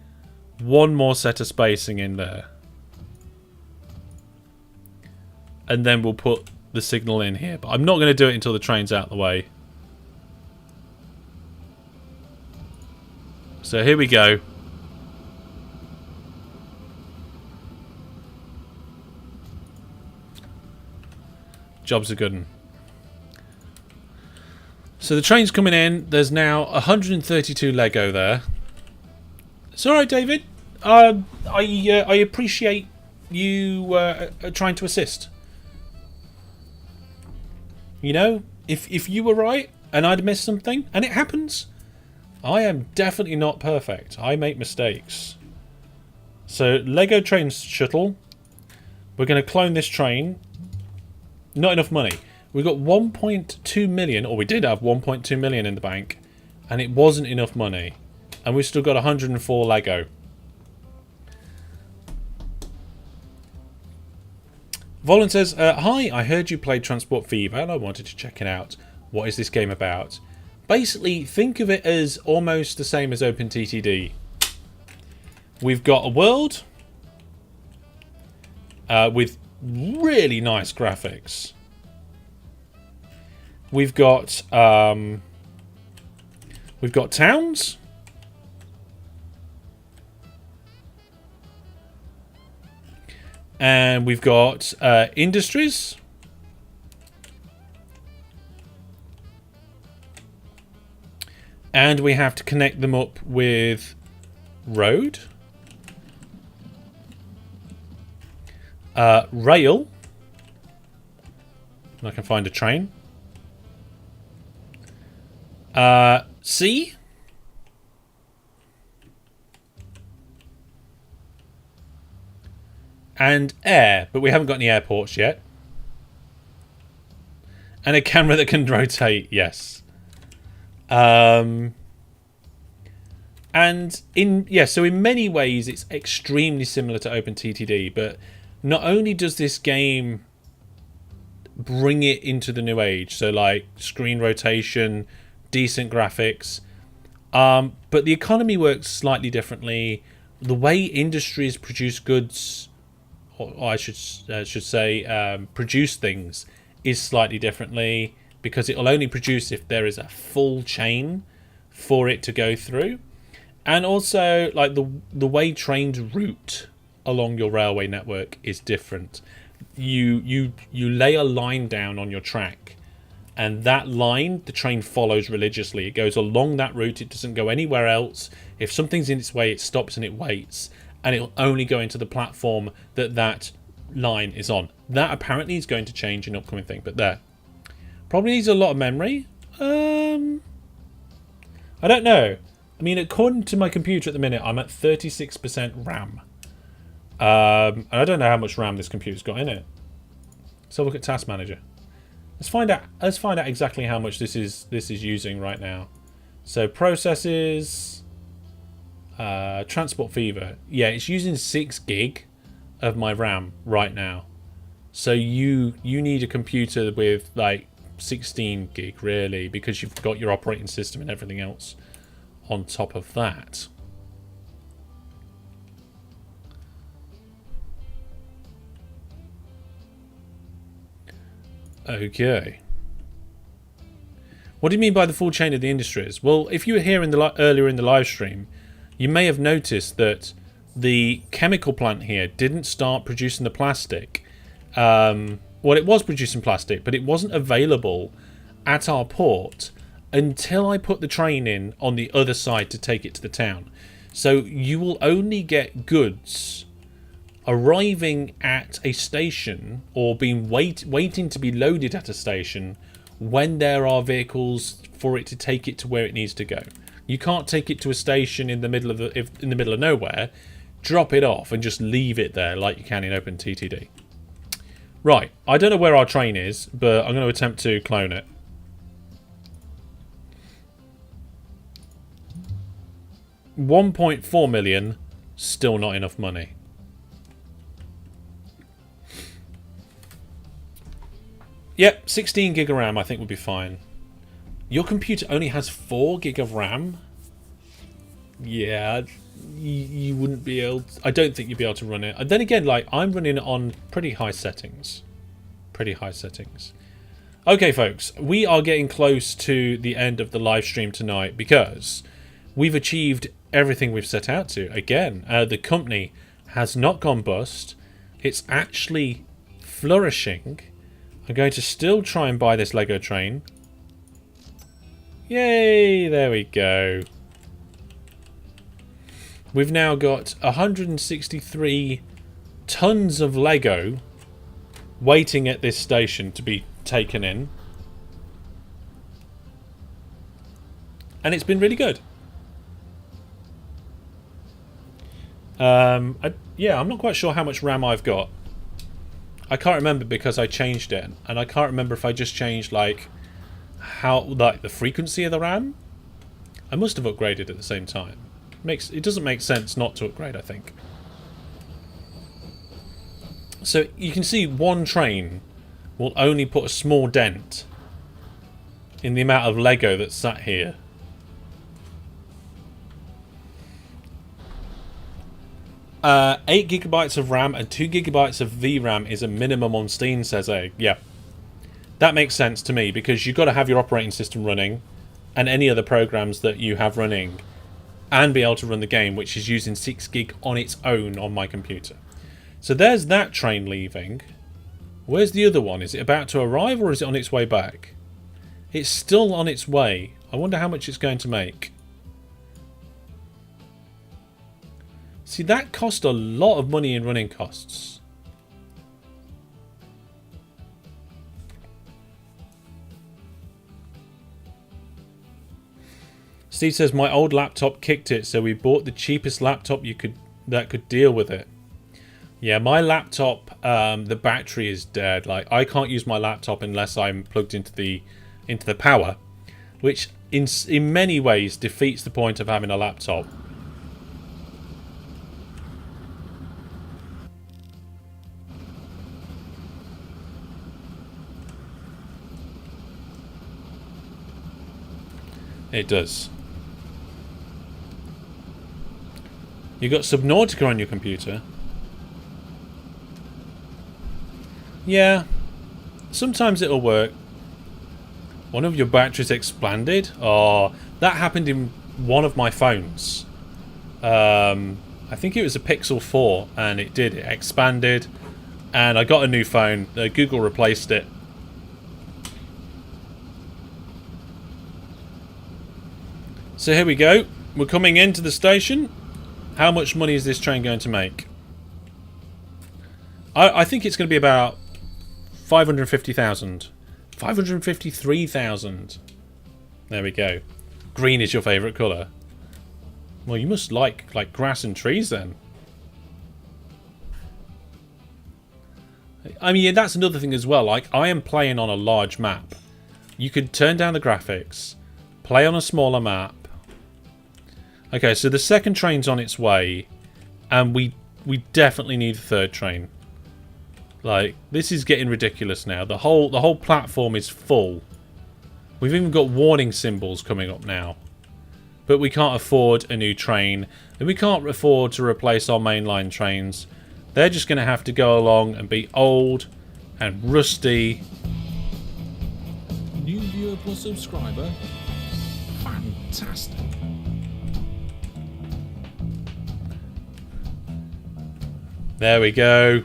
one more set of spacing in there. And then we'll put the signal in here. But I'm not going to do it until the train's out of the way. So here we go. Job's a good one. So the train's coming in. There's now 132 Lego there. It's all right, David. I appreciate you trying to assist. You know, if you were right and I'd missed something, and it happens, I am definitely not perfect. I make mistakes. So Lego train shuttle. We're going to clone this train. Not enough money. We've got 1.2 million, or we did have 1.2 million in the bank, and it wasn't enough money. And we've still got 104 Lego. Volan says, hi, I heard you played Transport Fever and I wanted to check it out. What is this game about? Basically, think of it as almost the same as OpenTTD. We've got a world with really nice graphics. We've got towns. And we've got industries. And we have to connect them up with road. Rail. And I can find a train. Sea. And air, but we haven't got any airports yet. And a camera that can rotate, yes. And so in many ways it's extremely similar to OpenTTD, but not only does this game bring it into the new age, so like screen rotation, decent graphics, but the economy works slightly differently. The way industries produce goods, or I should say produce things, is slightly differently, because it will only produce if there is a full chain for it to go through. And also, like the way trains route along your railway network is different. You lay a line down on your track, and that line the train follows religiously. It goes along that route. It doesn't go anywhere else. If something's in its way, it stops and it waits, and it'll only go into the platform that line is on. That apparently is going to change in upcoming thing, but there. Probably needs a lot of memory. I don't know. I mean, according to my computer at the minute, I'm at 36% RAM. And I don't know how much RAM this computer's got in it. So look at Task Manager. Let's find out exactly how much this is using right now. So processes, Transport Fever. Yeah, it's using 6 gig of my RAM right now. So you need a computer with like 16 gig really, because you've got your operating system and everything else on top of that. Okay. What do you mean by the full chain of the industries? Well, if you were here earlier in the live stream, you may have noticed that the chemical plant here didn't start producing the plastic. Well, it was producing plastic, but it wasn't available at our port until I put the train in on the other side to take it to the town. So you will only get goods arriving at a station or being waiting to be loaded at a station when there are vehicles for it to take it to where it needs to go. You can't take it to a station in the middle of nowhere, drop it off and just leave it there like you can in OpenTTD. Right, I don't know where our train is, but I'm going to attempt to clone it. $1.4 million, still not enough money. Yep, 16 gig of RAM I think would be fine. Your computer only has 4 gig of RAM? Yeah, you wouldn't be able to, I don't think you'd be able to run it. And then again, like, I'm running it on pretty high settings. Pretty high settings. Okay, folks, we are getting close to the end of the live stream tonight because we've achieved everything we've set out to. Again, the company has not gone bust. It's actually flourishing. I'm going to still try and buy this Lego train. Yay! There we go. We've now got 163 tons of Lego waiting at this station to be taken in. And it's been really good. Yeah, I'm not quite sure how much RAM I've got. I can't remember because I changed it, and I can't remember if I just changed like the frequency of the RAM. I must have upgraded at the same time. It doesn't make sense not to upgrade, I think. So you can see one train will only put a small dent in the amount of Lego that's sat here. Uh, 8 gigabytes of RAM and 2 gigabytes of VRAM is a minimum on Steam, says Egg. Yeah. That makes sense to me because you've got to have your operating system running and any other programs that you have running and be able to run the game, which is using 6 gig on its own on my computer. So there's that train leaving. Where's the other one? Is it about to arrive or is it on its way back? It's still on its way. I wonder how much it's going to make. See, that cost a lot of money in running costs. Steve says my old laptop kicked it, so we bought the cheapest laptop that could deal with it. Yeah, my laptop, the battery is dead. Like, I can't use my laptop unless I'm plugged into the power, which in many ways defeats the point of having a laptop. It does. You got Subnautica on your computer? Yeah. Sometimes it'll work. One of your batteries expanded? Oh, that happened in one of my phones. I think it was a Pixel 4, and it did. It expanded, and I got a new phone. Google replaced it. So here we go. We're coming into the station. How much money is this train going to make? I think it's going to be about 550,000. 553,000. There we go. Green is your favourite colour. Well, you must like grass and trees then. I mean, yeah, that's another thing as well. Like, I am playing on a large map. You could turn down the graphics, play on a smaller map. Okay, so the second train's on its way, and we definitely need a third train. Like, this is getting ridiculous now. The whole platform is full. We've even got warning symbols coming up now. But we can't afford a new train, and we can't afford to replace our mainline trains. They're just going to have to go along and be old and rusty. New viewer plus subscriber. Fantastic. There we go.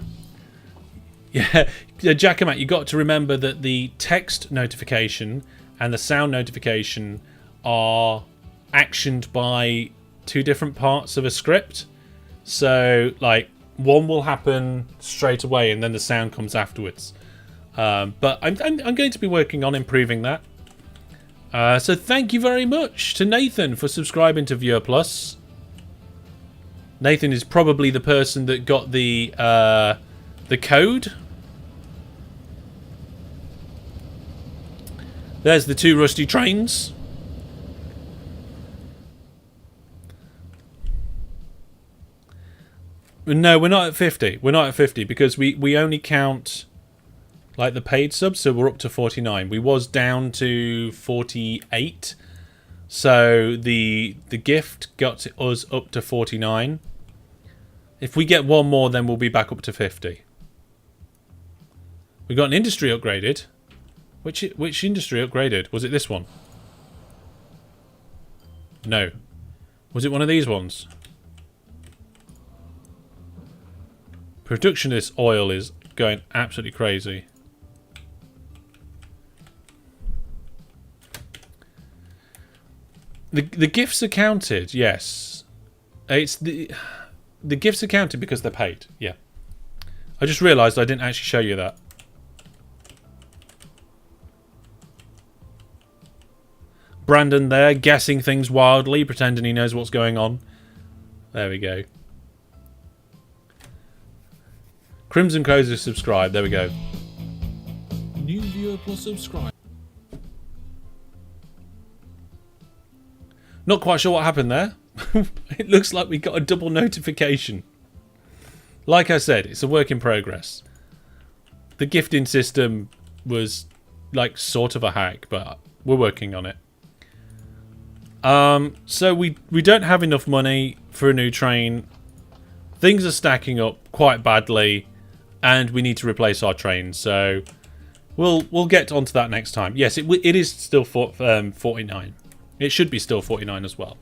Yeah, Jackamat, you got to remember that the text notification and the sound notification are actioned by two different parts of a script. So, like, one will happen straight away and then the sound comes afterwards. But I'm going to be working on improving that. So thank you very much to Nathan for subscribing to Viewer Plus. Nathan is probably the person that got the code. There's the two rusty trains. No, we're not at 50. We're not at 50 because we only count like the paid subs. So we're up to 49. We was down to 48. So the gift got us up to 49. If we get one more, then we'll be back up to 50. We got an industry upgraded. Which industry upgraded? Was it this one? No. Was it one of these ones? Production of this oil is going absolutely crazy. The gifts are counted, yes. It's the gifts are counted because they're paid, yeah. I just realised I didn't actually show you that. Brandon there, guessing things wildly, pretending he knows what's going on. There we go. Crimson Cozy subscribe. There we go. New viewer plus subscribe. Not quite sure what happened there. It looks like we got a double notification. Like I said, it's a work in progress. The gifting system was like sort of a hack, but we're working on it. So we don't have enough money for a new train. Things are stacking up quite badly, and we need to replace our train. So we'll get onto that next time. Yes, it is still 49. It should be still 49 as well,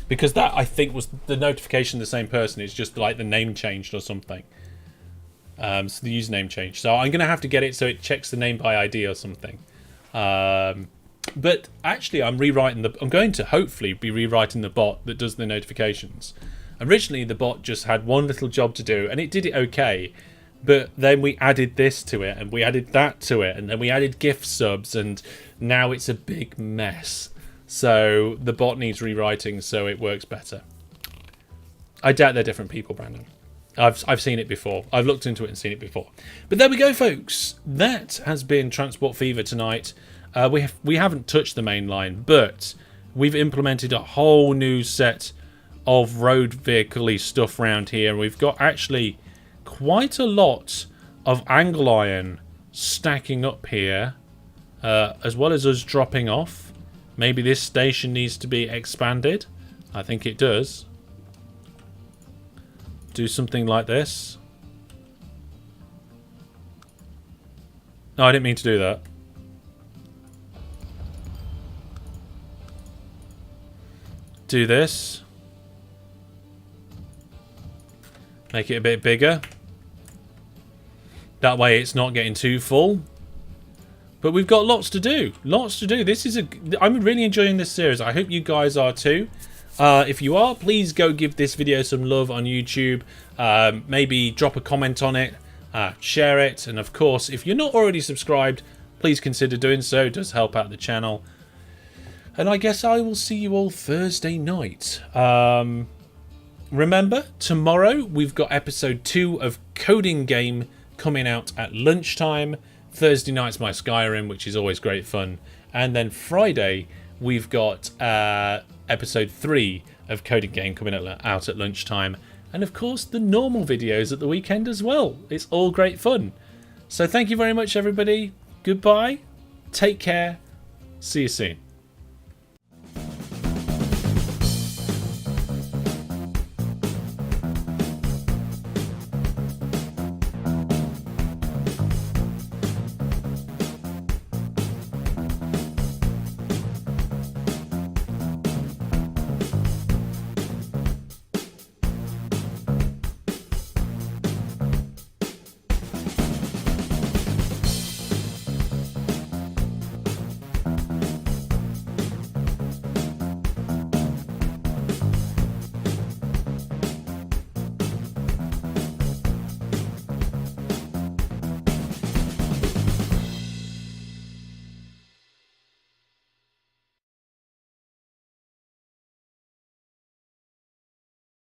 because that I think was the notification. The same person. It's just like the name changed or something. So the username changed. So I'm gonna have to get it so it checks the name by ID or something. But actually, I'm going to hopefully be rewriting the bot that does the notifications. Originally, the bot just had one little job to do, and it did it okay. But then we added this to it, and we added that to it, and then we added gift subs, and now it's a big mess. So the bot needs rewriting so it works better. I doubt they're different people, Brandon. I've seen it before. I've looked into it and seen it before. But there we go, folks. That has been Transport Fever tonight. We haven't touched the main line, but we've implemented a whole new set of road vehicle-y stuff around here. We've got actually quite a lot of angle iron stacking up here, as well as us dropping off. Maybe this station needs to be expanded. I think it does. Do something like this. No, I didn't mean to do that. Do this. Make it a bit bigger. That way it's not getting too full. But we've got lots to do. Lots to do. I'm really enjoying this series. I hope you guys are too. If you are, please go give this video some love on YouTube. Maybe drop a comment on it. Share it. And of course, if you're not already subscribed, please consider doing so. It does help out the channel. And I guess I will see you all Thursday night. Remember, tomorrow we've got episode 2 of Coding Game coming out at lunchtime. Thursday night's my Skyrim, which is always great fun. And then Friday, we've got episode 3 of Coding Game coming out at lunchtime. And of course, the normal videos at the weekend as well. It's all great fun. So thank you very much, everybody. Goodbye. Take care. See you soon.